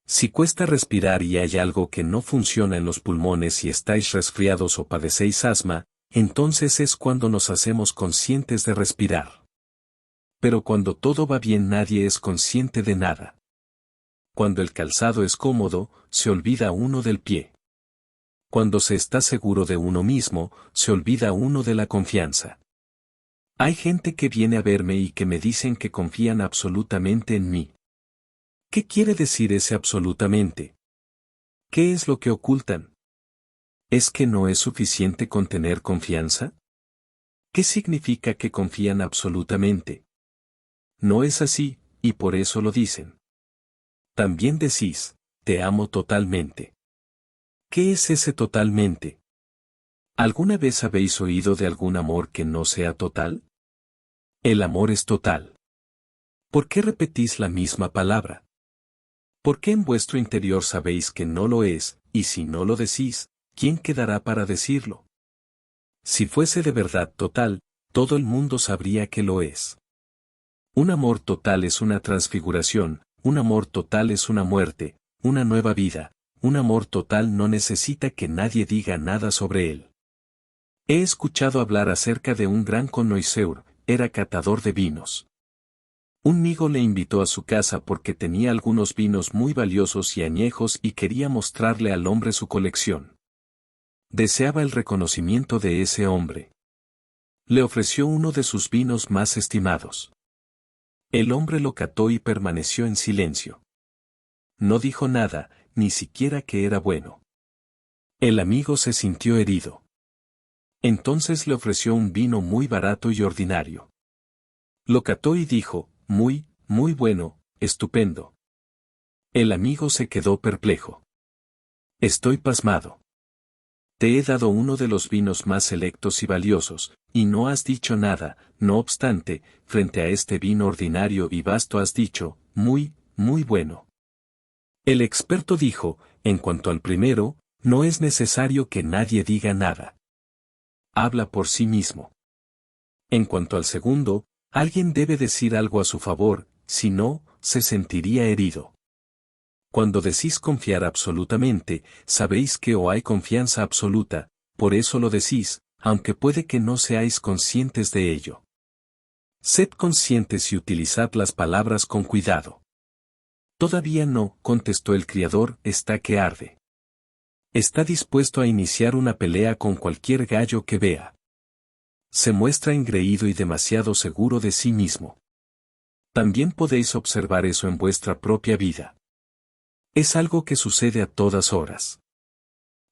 Si cuesta respirar y hay algo que no funciona en los pulmones y estáis resfriados o padecéis asma, entonces es cuando nos hacemos conscientes de respirar. Pero cuando todo va bien nadie es consciente de nada. Cuando el calzado es cómodo, se olvida uno del pie. Cuando se está seguro de uno mismo, se olvida uno de la confianza. Hay gente que viene a verme y que me dicen que confían absolutamente en mí. ¿Qué quiere decir ese absolutamente? ¿Qué es lo que ocultan? ¿Es que no es suficiente con tener confianza? ¿Qué significa que confían absolutamente? No es así, y por eso lo dicen. También decís, te amo totalmente. ¿Qué es ese totalmente? ¿Alguna vez habéis oído de algún amor que no sea total? El amor es total. ¿Por qué repetís la misma palabra? ¿Por qué en vuestro interior sabéis que no lo es, y si no lo decís, quién quedará para decirlo? Si fuese de verdad total, todo el mundo sabría que lo es. Un amor total es una transfiguración, un amor total es una muerte, una nueva vida, un amor total no necesita que nadie diga nada sobre él. He escuchado hablar acerca de un gran connoisseur, era catador de vinos. Un amigo le invitó a su casa porque tenía algunos vinos muy valiosos y añejos y quería mostrarle al hombre su colección. Deseaba el reconocimiento de ese hombre. Le ofreció uno de sus vinos más estimados. El hombre lo cató y permaneció en silencio. No dijo nada, ni siquiera que era bueno. El amigo se sintió herido. Entonces le ofreció un vino muy barato y ordinario. Lo cató y dijo, muy bueno, estupendo. El amigo se quedó perplejo. Estoy pasmado. Te he dado uno de los vinos más selectos y valiosos, y no has dicho nada, no obstante, frente a este vino ordinario y vasto has dicho, muy bueno. El experto dijo, en cuanto al primero, no es necesario que nadie diga nada. Habla por sí mismo. En cuanto al segundo, alguien debe decir algo a su favor, si no, se sentiría herido. Cuando decís confiar absolutamente, sabéis que o hay confianza absoluta, por eso lo decís, aunque puede que no seáis conscientes de ello. Sed conscientes y utilizad las palabras con cuidado. Todavía no, contestó el criador, está que arde. Está dispuesto a iniciar una pelea con cualquier gallo que vea. Se muestra engreído y demasiado seguro de sí mismo. También podéis observar eso en vuestra propia vida. Es algo que sucede a todas horas.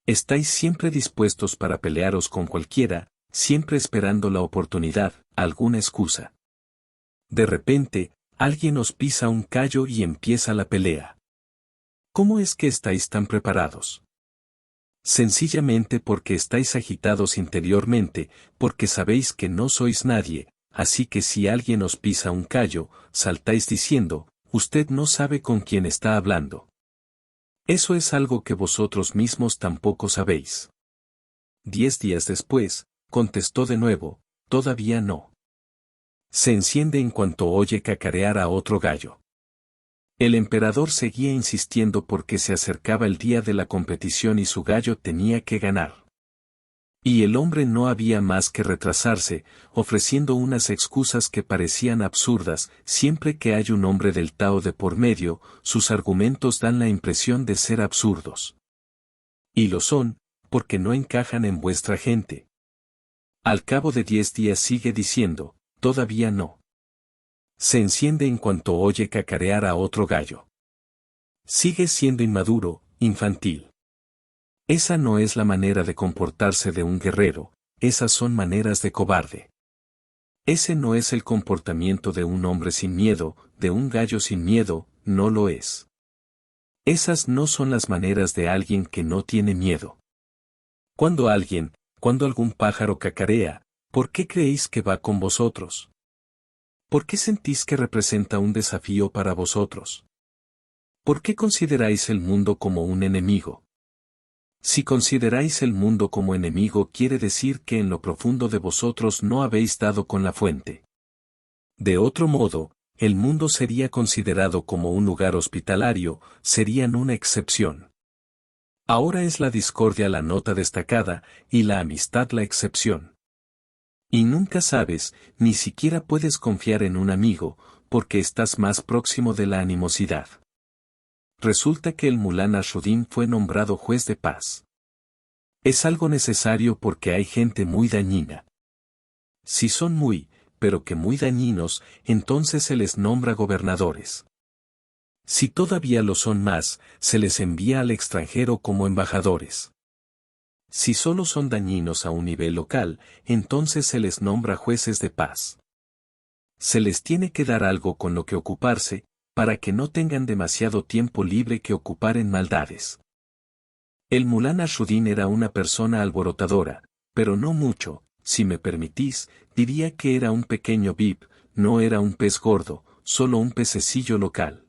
Estáis siempre dispuestos para pelearos con cualquiera, siempre esperando la oportunidad, alguna excusa. De repente, alguien os pisa un callo y empieza la pelea. ¿Cómo es que estáis tan preparados? Sencillamente porque estáis agitados interiormente, porque sabéis que no sois nadie, así que si alguien os pisa un callo, saltáis diciendo, usted no sabe con quién está hablando. Eso es algo que vosotros mismos tampoco sabéis. 10 días después, contestó de nuevo, todavía no. Se enciende en cuanto oye cacarear a otro gallo. El emperador seguía insistiendo porque se acercaba el día de la competición y su gallo tenía que ganar. Y el hombre no había más que retrasarse, ofreciendo unas excusas que parecían absurdas. Siempre que hay un hombre del Tao de por medio, sus argumentos dan la impresión de ser absurdos. Y lo son, porque no encajan en vuestra gente. Al cabo de 10 días sigue diciendo, todavía no. Se enciende en cuanto oye cacarear a otro gallo. Sigue siendo inmaduro, infantil. Esa no es la manera de comportarse de un guerrero, esas son maneras de cobarde. Ese no es el comportamiento de un hombre sin miedo, de un gallo sin miedo, no lo es. Esas no son las maneras de alguien que no tiene miedo. Cuando algún pájaro cacarea, ¿por qué creéis que va con vosotros? ¿Por qué sentís que representa un desafío para vosotros? ¿Por qué consideráis el mundo como un enemigo? Si consideráis el mundo como enemigo quiere decir que en lo profundo de vosotros no habéis dado con la fuente. De otro modo, el mundo sería considerado como un lugar hospitalario, serían una excepción. Ahora es la discordia la nota destacada, y la amistad la excepción. Y nunca sabes, ni siquiera puedes confiar en un amigo, porque estás más próximo de la animosidad. Resulta que el Mulán Nasruddin fue nombrado juez de paz. Es algo necesario porque hay gente muy dañina. Si son pero que muy dañinos, entonces se les nombra gobernadores. Si todavía lo son más, se les envía al extranjero como embajadores. Si solo son dañinos a un nivel local, entonces se les nombra jueces de paz. Se les tiene que dar algo con lo que ocuparse, para que no tengan demasiado tiempo libre que ocupar en maldades. El Mulán Nasruddin era una persona alborotadora, pero no mucho, si me permitís, diría que era un pequeño bib, no era un pez gordo, solo un pececillo local.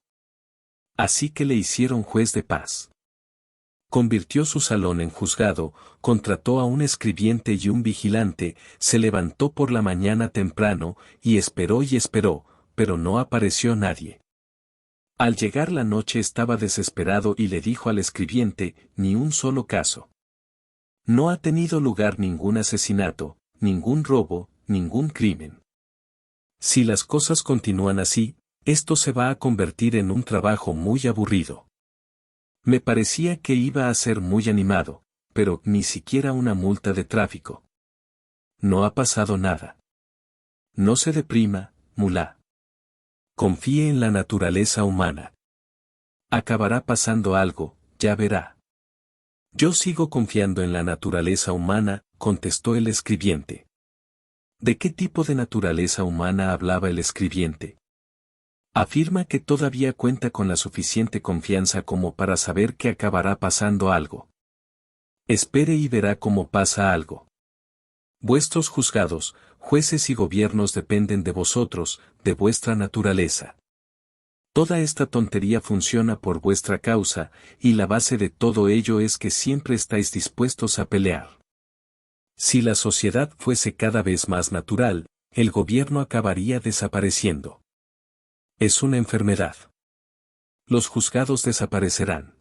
Así que le hicieron juez de paz. Convirtió su salón en juzgado, contrató a un escribiente y un vigilante, se levantó por la mañana temprano, y esperó, pero no apareció nadie. Al llegar la noche estaba desesperado y le dijo al escribiente, ni un solo caso. No ha tenido lugar ningún asesinato, ningún robo, ningún crimen. Si las cosas continúan así, esto se va a convertir en un trabajo muy aburrido. Me parecía que iba a ser muy animado, pero ni siquiera una multa de tráfico. No ha pasado nada. No se deprima, mulá. Confíe en la naturaleza humana. Acabará pasando algo, ya verá. Yo sigo confiando en la naturaleza humana, contestó el escribiente. ¿De qué tipo de naturaleza humana hablaba el escribiente? Afirma que todavía cuenta con la suficiente confianza como para saber que acabará pasando algo. Espere y verá cómo pasa algo. Vuestros juzgados, jueces y gobiernos dependen de vosotros, de vuestra naturaleza. Toda esta tontería funciona por vuestra causa, y la base de todo ello es que siempre estáis dispuestos a pelear. Si la sociedad fuese cada vez más natural, el gobierno acabaría desapareciendo. Es una enfermedad. Los juzgados desaparecerán.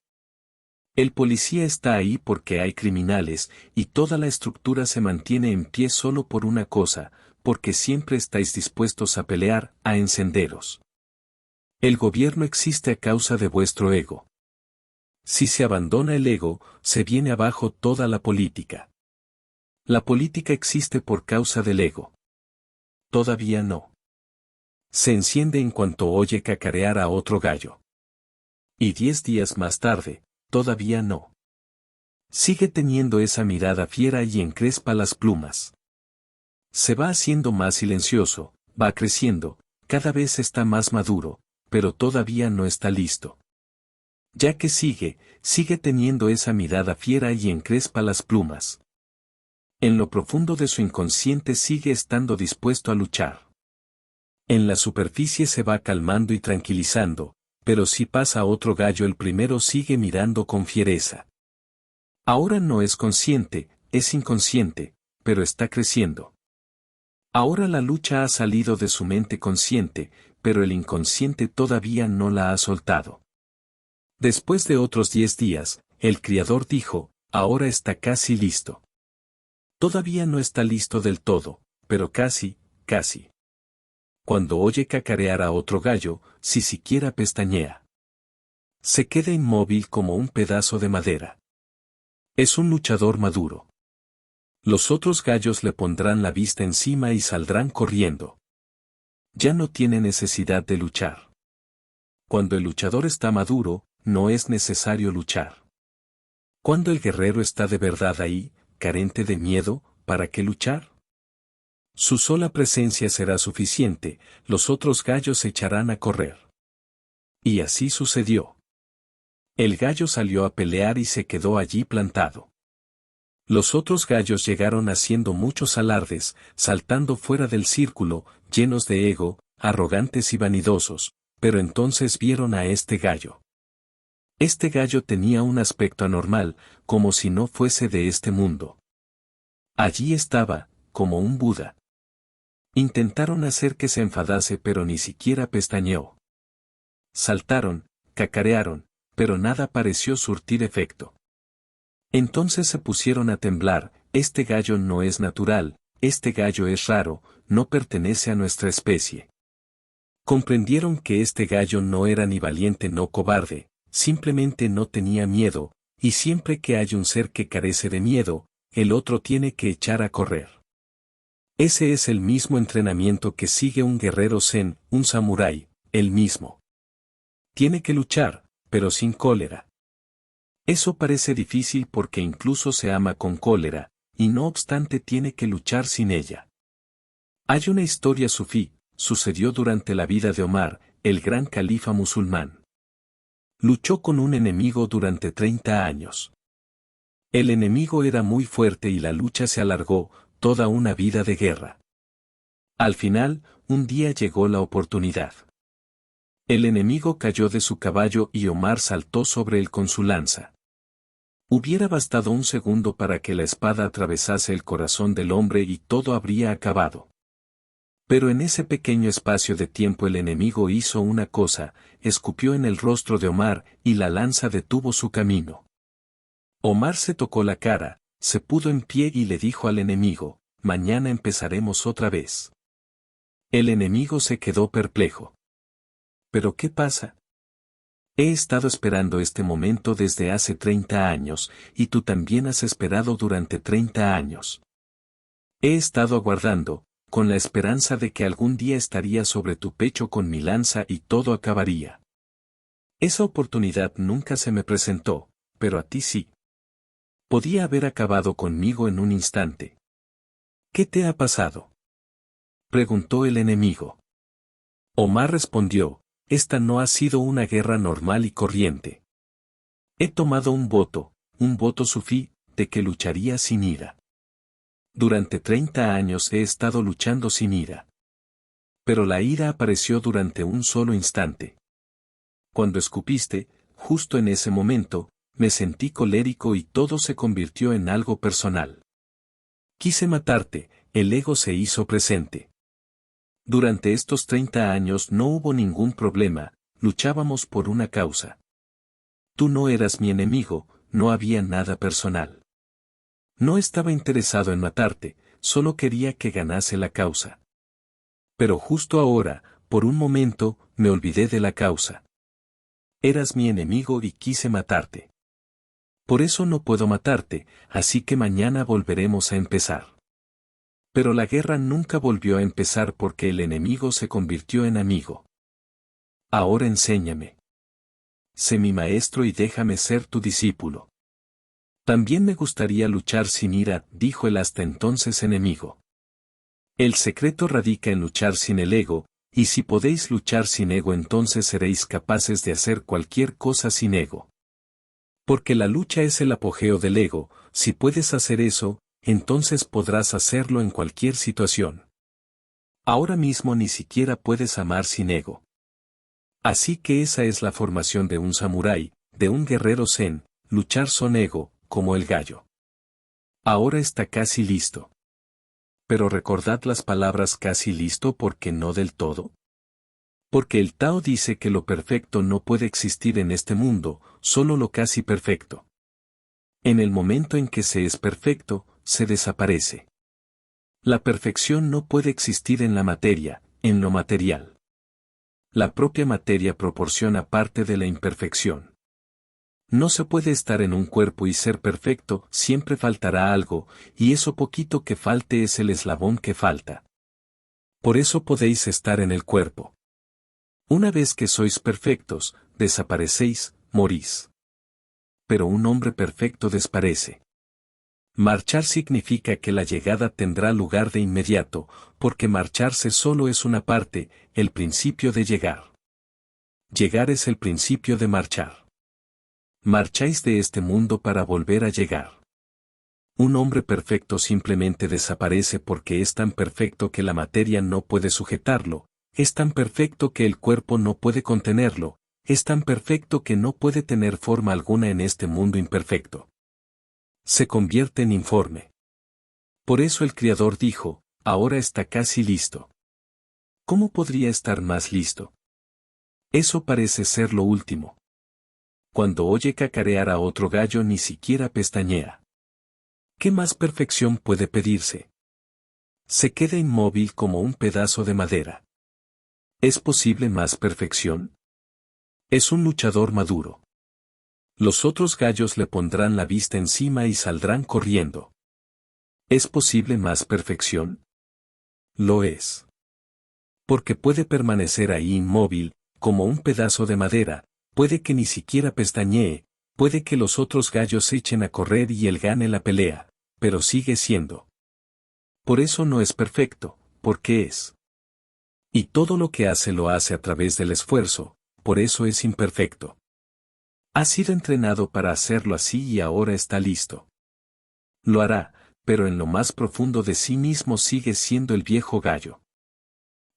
El policía está ahí porque hay criminales, y toda la estructura se mantiene en pie solo por una cosa, porque siempre estáis dispuestos a pelear, a encenderos. El gobierno existe a causa de vuestro ego. Si se abandona el ego, se viene abajo toda la política. La política existe por causa del ego. Todavía no. Se enciende en cuanto oye cacarear a otro gallo. Y 10 días más tarde, todavía no. Sigue teniendo esa mirada fiera y encrespa las plumas. Se va haciendo más silencioso, va creciendo, cada vez está más maduro, pero todavía no está listo. Ya que sigue teniendo esa mirada fiera y encrespa las plumas. En lo profundo de su inconsciente sigue estando dispuesto a luchar. En la superficie se va calmando y tranquilizando, pero si pasa otro gallo el primero sigue mirando con fiereza. Ahora no es consciente, es inconsciente, pero está creciendo. Ahora la lucha ha salido de su mente consciente, pero el inconsciente todavía no la ha soltado. Después de otros 10 días, el criador dijo, ahora está casi listo. Todavía no está listo del todo, pero casi, casi. Cuando oye cacarear a otro gallo, si siquiera pestañea. Se queda inmóvil como un pedazo de madera. Es un luchador maduro. Los otros gallos le pondrán la vista encima y saldrán corriendo. Ya no tiene necesidad de luchar. Cuando el luchador está maduro, no es necesario luchar. Cuando el guerrero está de verdad ahí, carente de miedo, ¿para qué luchar? Su sola presencia será suficiente, los otros gallos se echarán a correr. Y así sucedió. El gallo salió a pelear y se quedó allí plantado. Los otros gallos llegaron haciendo muchos alardes, saltando fuera del círculo, llenos de ego, arrogantes y vanidosos, pero entonces vieron a este gallo. Este gallo tenía un aspecto anormal, como si no fuese de este mundo. Allí estaba, como un Buda. Intentaron hacer que se enfadase pero ni siquiera pestañeó. Saltaron, cacarearon, pero nada pareció surtir efecto. Entonces se pusieron a temblar, este gallo no es natural, este gallo es raro, no pertenece a nuestra especie. Comprendieron que este gallo no era ni valiente no cobarde, simplemente no tenía miedo, y siempre que hay un ser que carece de miedo, el otro tiene que echar a correr. Ese es el mismo entrenamiento que sigue un guerrero zen, un samurái, el mismo. Tiene que luchar, pero sin cólera. Eso parece difícil porque incluso se ama con cólera, y no obstante tiene que luchar sin ella. Hay una historia sufí, sucedió durante la vida de Omar, el gran califa musulmán. Luchó con un enemigo durante 30 años. El enemigo era muy fuerte y la lucha se alargó, toda una vida de guerra. Al final, un día llegó la oportunidad. El enemigo cayó de su caballo y Omar saltó sobre él con su lanza. Hubiera bastado un segundo para que la espada atravesase el corazón del hombre y todo habría acabado. Pero en ese pequeño espacio de tiempo el enemigo hizo una cosa, escupió en el rostro de Omar y la lanza detuvo su camino. Omar se tocó la cara, se puso en pie y le dijo al enemigo, mañana empezaremos otra vez. El enemigo se quedó perplejo. ¿Pero qué pasa? He estado esperando este momento desde hace 30 años, y tú también has esperado durante 30 años. He estado aguardando, con la esperanza de que algún día estaría sobre tu pecho con mi lanza y todo acabaría. Esa oportunidad nunca se me presentó, pero a ti sí. Podía haber acabado conmigo en un instante. ¿Qué te ha pasado?, preguntó el enemigo. Omar respondió, esta no ha sido una guerra normal y corriente. He tomado un voto sufí, de que lucharía sin ira. Durante 30 años he estado luchando sin ira. Pero la ira apareció durante un solo instante. Cuando escupiste, justo en ese momento, me sentí colérico y todo se convirtió en algo personal. Quise matarte, el ego se hizo presente. Durante estos 30 años no hubo ningún problema, luchábamos por una causa. Tú no eras mi enemigo, no había nada personal. No estaba interesado en matarte, solo quería que ganase la causa. Pero justo ahora, por un momento, me olvidé de la causa. Eras mi enemigo y quise matarte. Por eso no puedo matarte, así que mañana volveremos a empezar. Pero la guerra nunca volvió a empezar porque el enemigo se convirtió en amigo. Ahora enséñame. Sé mi maestro y déjame ser tu discípulo. También me gustaría luchar sin ira, dijo el hasta entonces enemigo. El secreto radica en luchar sin el ego, y si podéis luchar sin ego entonces seréis capaces de hacer cualquier cosa sin ego. Porque la lucha es el apogeo del ego, si puedes hacer eso, entonces podrás hacerlo en cualquier situación. Ahora mismo ni siquiera puedes amar sin ego. Así que esa es la formación de un samurái, de un guerrero zen, luchar sin ego, como el gallo. Ahora está casi listo. Pero recordad las palabras casi listo porque no del todo. Porque el Tao dice que lo perfecto no puede existir en este mundo, solo lo casi perfecto. En el momento en que se es perfecto, se desaparece. La perfección no puede existir en la materia, en lo material. La propia materia proporciona parte de la imperfección. No se puede estar en un cuerpo y ser perfecto, siempre faltará algo, y eso poquito que falte es el eslabón que falta. Por eso podéis estar en el cuerpo. Una vez que sois perfectos, desaparecéis, morís. Pero un hombre perfecto desparece. Marchar significa que la llegada tendrá lugar de inmediato, porque marcharse solo es una parte, el principio de llegar. Llegar es el principio de marchar. Marcháis de este mundo para volver a llegar. Un hombre perfecto simplemente desaparece porque es tan perfecto que la materia no puede sujetarlo, es tan perfecto que el cuerpo no puede contenerlo, es tan perfecto que no puede tener forma alguna en este mundo imperfecto. Se convierte en informe. Por eso el Criador dijo, ahora está casi listo. ¿Cómo podría estar más listo? Eso parece ser lo último. Cuando oye cacarear a otro gallo ni siquiera pestañea. ¿Qué más perfección puede pedirse? Se queda inmóvil como un pedazo de madera. ¿Es posible más perfección? Es un luchador maduro. Los otros gallos le pondrán la vista encima y saldrán corriendo. ¿Es posible más perfección? Lo es. Porque puede permanecer ahí inmóvil, como un pedazo de madera, puede que ni siquiera pestañee, puede que los otros gallos se echen a correr y él gane la pelea, pero sigue siendo. Por eso no es perfecto, porque es. Y todo lo que hace lo hace a través del esfuerzo, por eso es imperfecto. Ha sido entrenado para hacerlo así y ahora está listo. Lo hará, pero en lo más profundo de sí mismo sigue siendo el viejo gallo.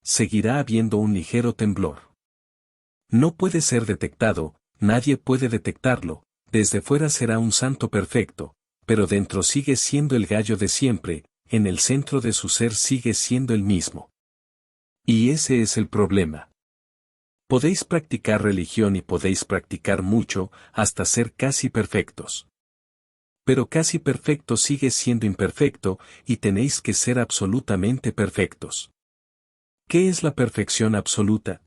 Seguirá habiendo un ligero temblor. No puede ser detectado, nadie puede detectarlo, desde fuera será un santo perfecto, pero dentro sigue siendo el gallo de siempre, en el centro de su ser sigue siendo el mismo. Y ese es el problema. Podéis practicar religión y podéis practicar mucho, hasta ser casi perfectos. Pero casi perfecto sigue siendo imperfecto, y tenéis que ser absolutamente perfectos. ¿Qué es la perfección absoluta?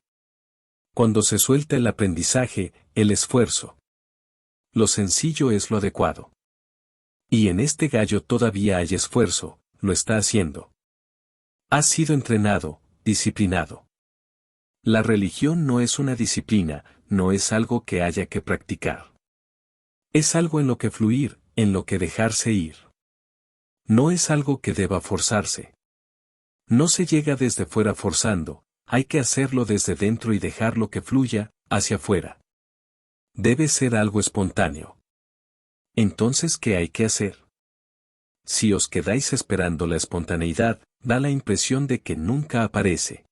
Cuando se suelta el aprendizaje, el esfuerzo. Lo sencillo es lo adecuado. Y en este gallo todavía hay esfuerzo, lo está haciendo. Ha sido entrenado, disciplinado. La religión no es una disciplina, no es algo que haya que practicar. Es algo en lo que fluir, en lo que dejarse ir. No es algo que deba forzarse. No se llega desde fuera forzando, hay que hacerlo desde dentro y dejarlo que fluya, hacia afuera. Debe ser algo espontáneo. Entonces, ¿qué hay que hacer? Si os quedáis esperando la espontaneidad, da la impresión de que nunca aparece.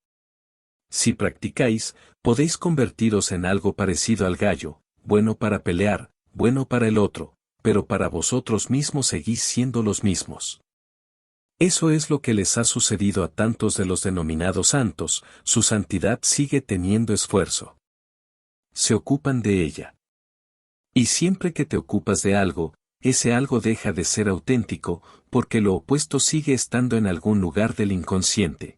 Si practicáis, podéis convertiros en algo parecido al gallo, bueno para pelear, bueno para el otro, pero para vosotros mismos seguís siendo los mismos. Eso es lo que les ha sucedido a tantos de los denominados santos, su santidad sigue teniendo esfuerzo. Se ocupan de ella. Y siempre que te ocupas de algo, ese algo deja de ser auténtico, porque lo opuesto sigue estando en algún lugar del inconsciente.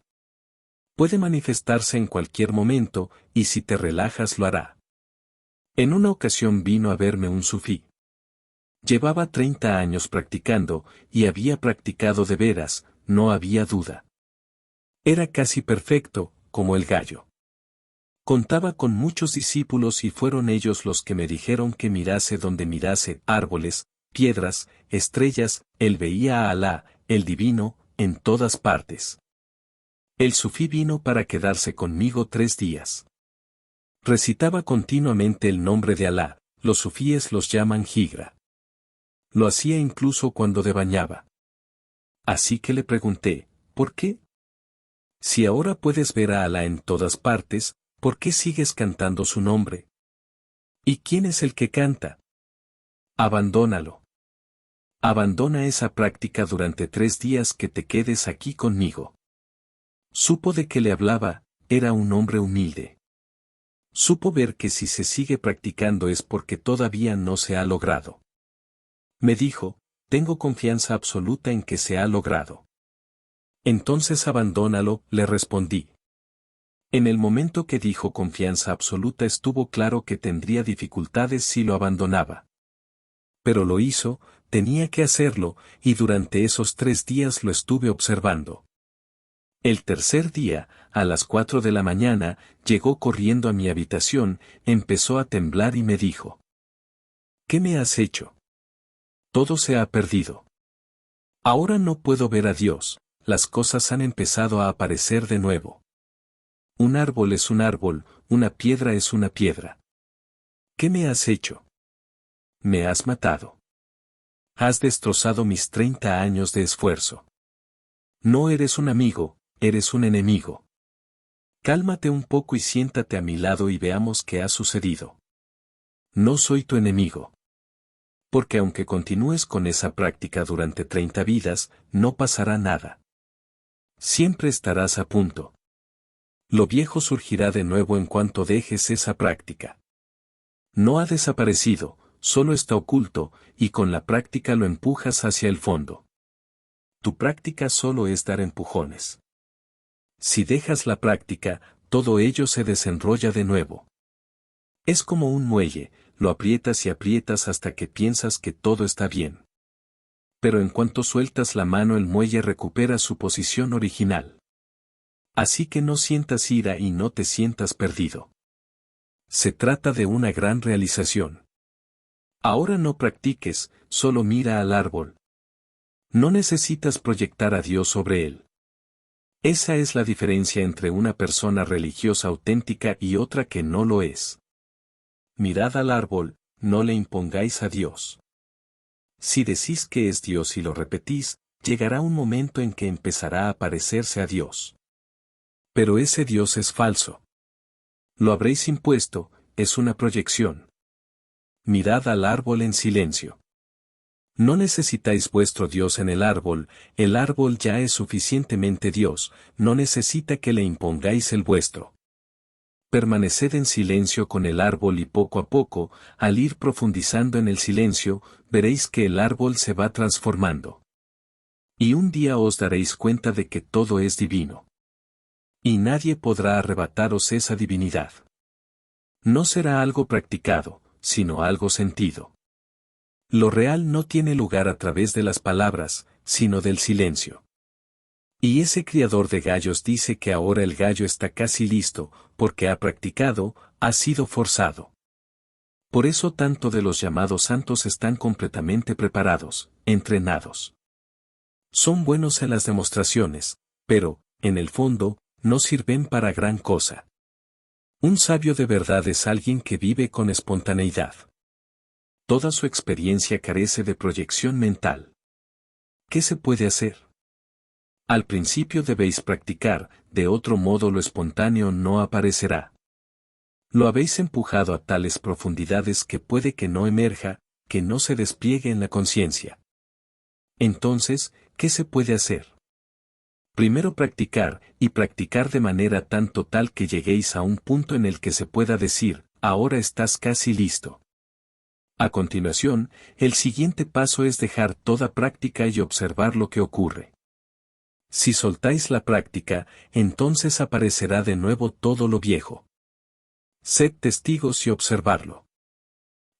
Puede manifestarse en cualquier momento, y si te relajas lo hará. En una ocasión vino a verme un sufí. Llevaba 30 años practicando, y había practicado de veras, no había duda. Era casi perfecto, como el gallo. Contaba con muchos discípulos y fueron ellos los que me dijeron que mirase donde mirase, árboles, piedras, estrellas, él veía a Alá, el divino, en todas partes. El sufí vino para quedarse conmigo 3 días. Recitaba continuamente el nombre de Alá, los sufíes los llaman higra. Lo hacía incluso cuando de bañaba. Así que le pregunté, ¿por qué? Si ahora puedes ver a Alá en todas partes, ¿por qué sigues cantando su nombre? ¿Y quién es el que canta? Abandónalo. Abandona esa práctica durante 3 días que te quedes aquí conmigo. Supo de qué le hablaba, era un hombre humilde. Supo ver que si se sigue practicando es porque todavía no se ha logrado. Me dijo, tengo confianza absoluta en que se ha logrado. Entonces abandónalo, le respondí. En el momento que dijo confianza absoluta estuvo claro que tendría dificultades si lo abandonaba. Pero lo hizo, tenía que hacerlo, y durante esos 3 días lo estuve observando. El tercer día, a las 4 de la mañana, llegó corriendo a mi habitación, empezó a temblar y me dijo: ¿Qué me has hecho? Todo se ha perdido. Ahora no puedo ver a Dios, las cosas han empezado a aparecer de nuevo. Un árbol es un árbol, una piedra es una piedra. ¿Qué me has hecho? Me has matado. Has destrozado mis 30 años de esfuerzo. No eres un amigo, eres un enemigo. Cálmate un poco y siéntate a mi lado y veamos qué ha sucedido. No soy tu enemigo. Porque aunque continúes con esa práctica durante 30 vidas, no pasará nada. Siempre estarás a punto. Lo viejo surgirá de nuevo en cuanto dejes esa práctica. No ha desaparecido, solo está oculto, y con la práctica lo empujas hacia el fondo. Tu práctica solo es dar empujones. Si dejas la práctica, todo ello se desenrolla de nuevo. Es como un muelle, lo aprietas y aprietas hasta que piensas que todo está bien. Pero en cuanto sueltas la mano el muelle recupera su posición original. Así que no sientas ira y no te sientas perdido. Se trata de una gran realización. Ahora no practiques, solo mira al árbol. No necesitas proyectar a Dios sobre él. Esa es la diferencia entre una persona religiosa auténtica y otra que no lo es. Mirad al árbol, no le impongáis a Dios. Si decís que es Dios y lo repetís, llegará un momento en que empezará a parecerse a Dios. Pero ese Dios es falso. Lo habréis impuesto, es una proyección. Mirad al árbol en silencio. No necesitáis vuestro Dios en el árbol ya es suficientemente Dios, no necesita que le impongáis el vuestro. Permaneced en silencio con el árbol y poco a poco, al ir profundizando en el silencio, veréis que el árbol se va transformando. Y un día os daréis cuenta de que todo es divino. Y nadie podrá arrebataros esa divinidad. No será algo practicado, sino algo sentido. Lo real no tiene lugar a través de las palabras, sino del silencio. Y ese criador de gallos dice que ahora el gallo está casi listo, porque ha practicado, ha sido forzado. Por eso tanto de los llamados santos están completamente preparados, entrenados. Son buenos en las demostraciones, pero, en el fondo, no sirven para gran cosa. Un sabio de verdad es alguien que vive con espontaneidad. Toda su experiencia carece de proyección mental. ¿Qué se puede hacer? Al principio debéis practicar, de otro modo lo espontáneo no aparecerá. Lo habéis empujado a tales profundidades que puede que no emerja, que no se despliegue en la conciencia. Entonces, ¿qué se puede hacer? Primero practicar, y practicar de manera tan total que lleguéis a un punto en el que se pueda decir, ahora estás casi listo. A continuación, el siguiente paso es dejar toda práctica y observar lo que ocurre. Si soltáis la práctica, entonces aparecerá de nuevo todo lo viejo. Sed testigos y observarlo.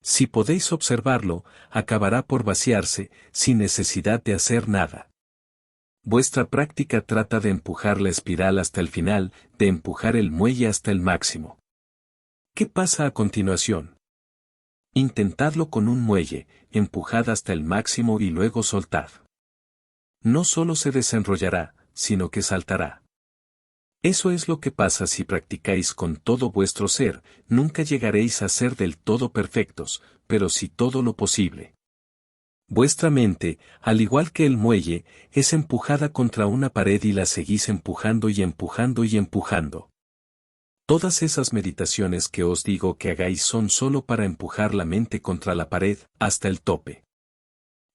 Si podéis observarlo, acabará por vaciarse, sin necesidad de hacer nada. Vuestra práctica trata de empujar la espiral hasta el final, de empujar el muelle hasta el máximo. ¿Qué pasa a continuación? Intentadlo con un muelle, empujad hasta el máximo y luego soltad. No solo se desenrollará, sino que saltará. Eso es lo que pasa si practicáis con todo vuestro ser, nunca llegaréis a ser del todo perfectos, pero sí todo lo posible. Vuestra mente, al igual que el muelle, es empujada contra una pared y la seguís empujando y empujando y empujando. Todas esas meditaciones que os digo que hagáis son solo para empujar la mente contra la pared, hasta el tope.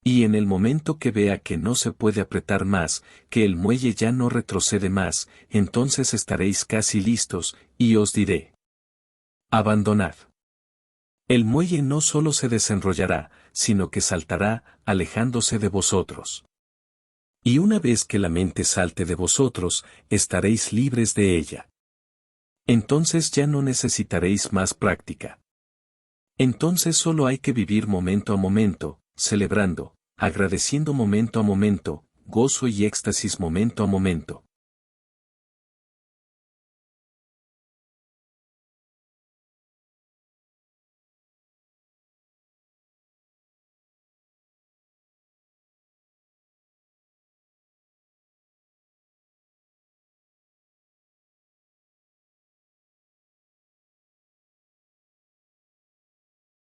Y en el momento que vea que no se puede apretar más, que el muelle ya no retrocede más, entonces estaréis casi listos, y os diré: abandonad. El muelle no solo se desenrollará, sino que saltará, alejándose de vosotros. Y una vez que la mente salte de vosotros, estaréis libres de ella. Entonces ya no necesitaréis más práctica. Entonces solo hay que vivir momento a momento, celebrando, agradeciendo momento a momento, gozo y éxtasis momento a momento.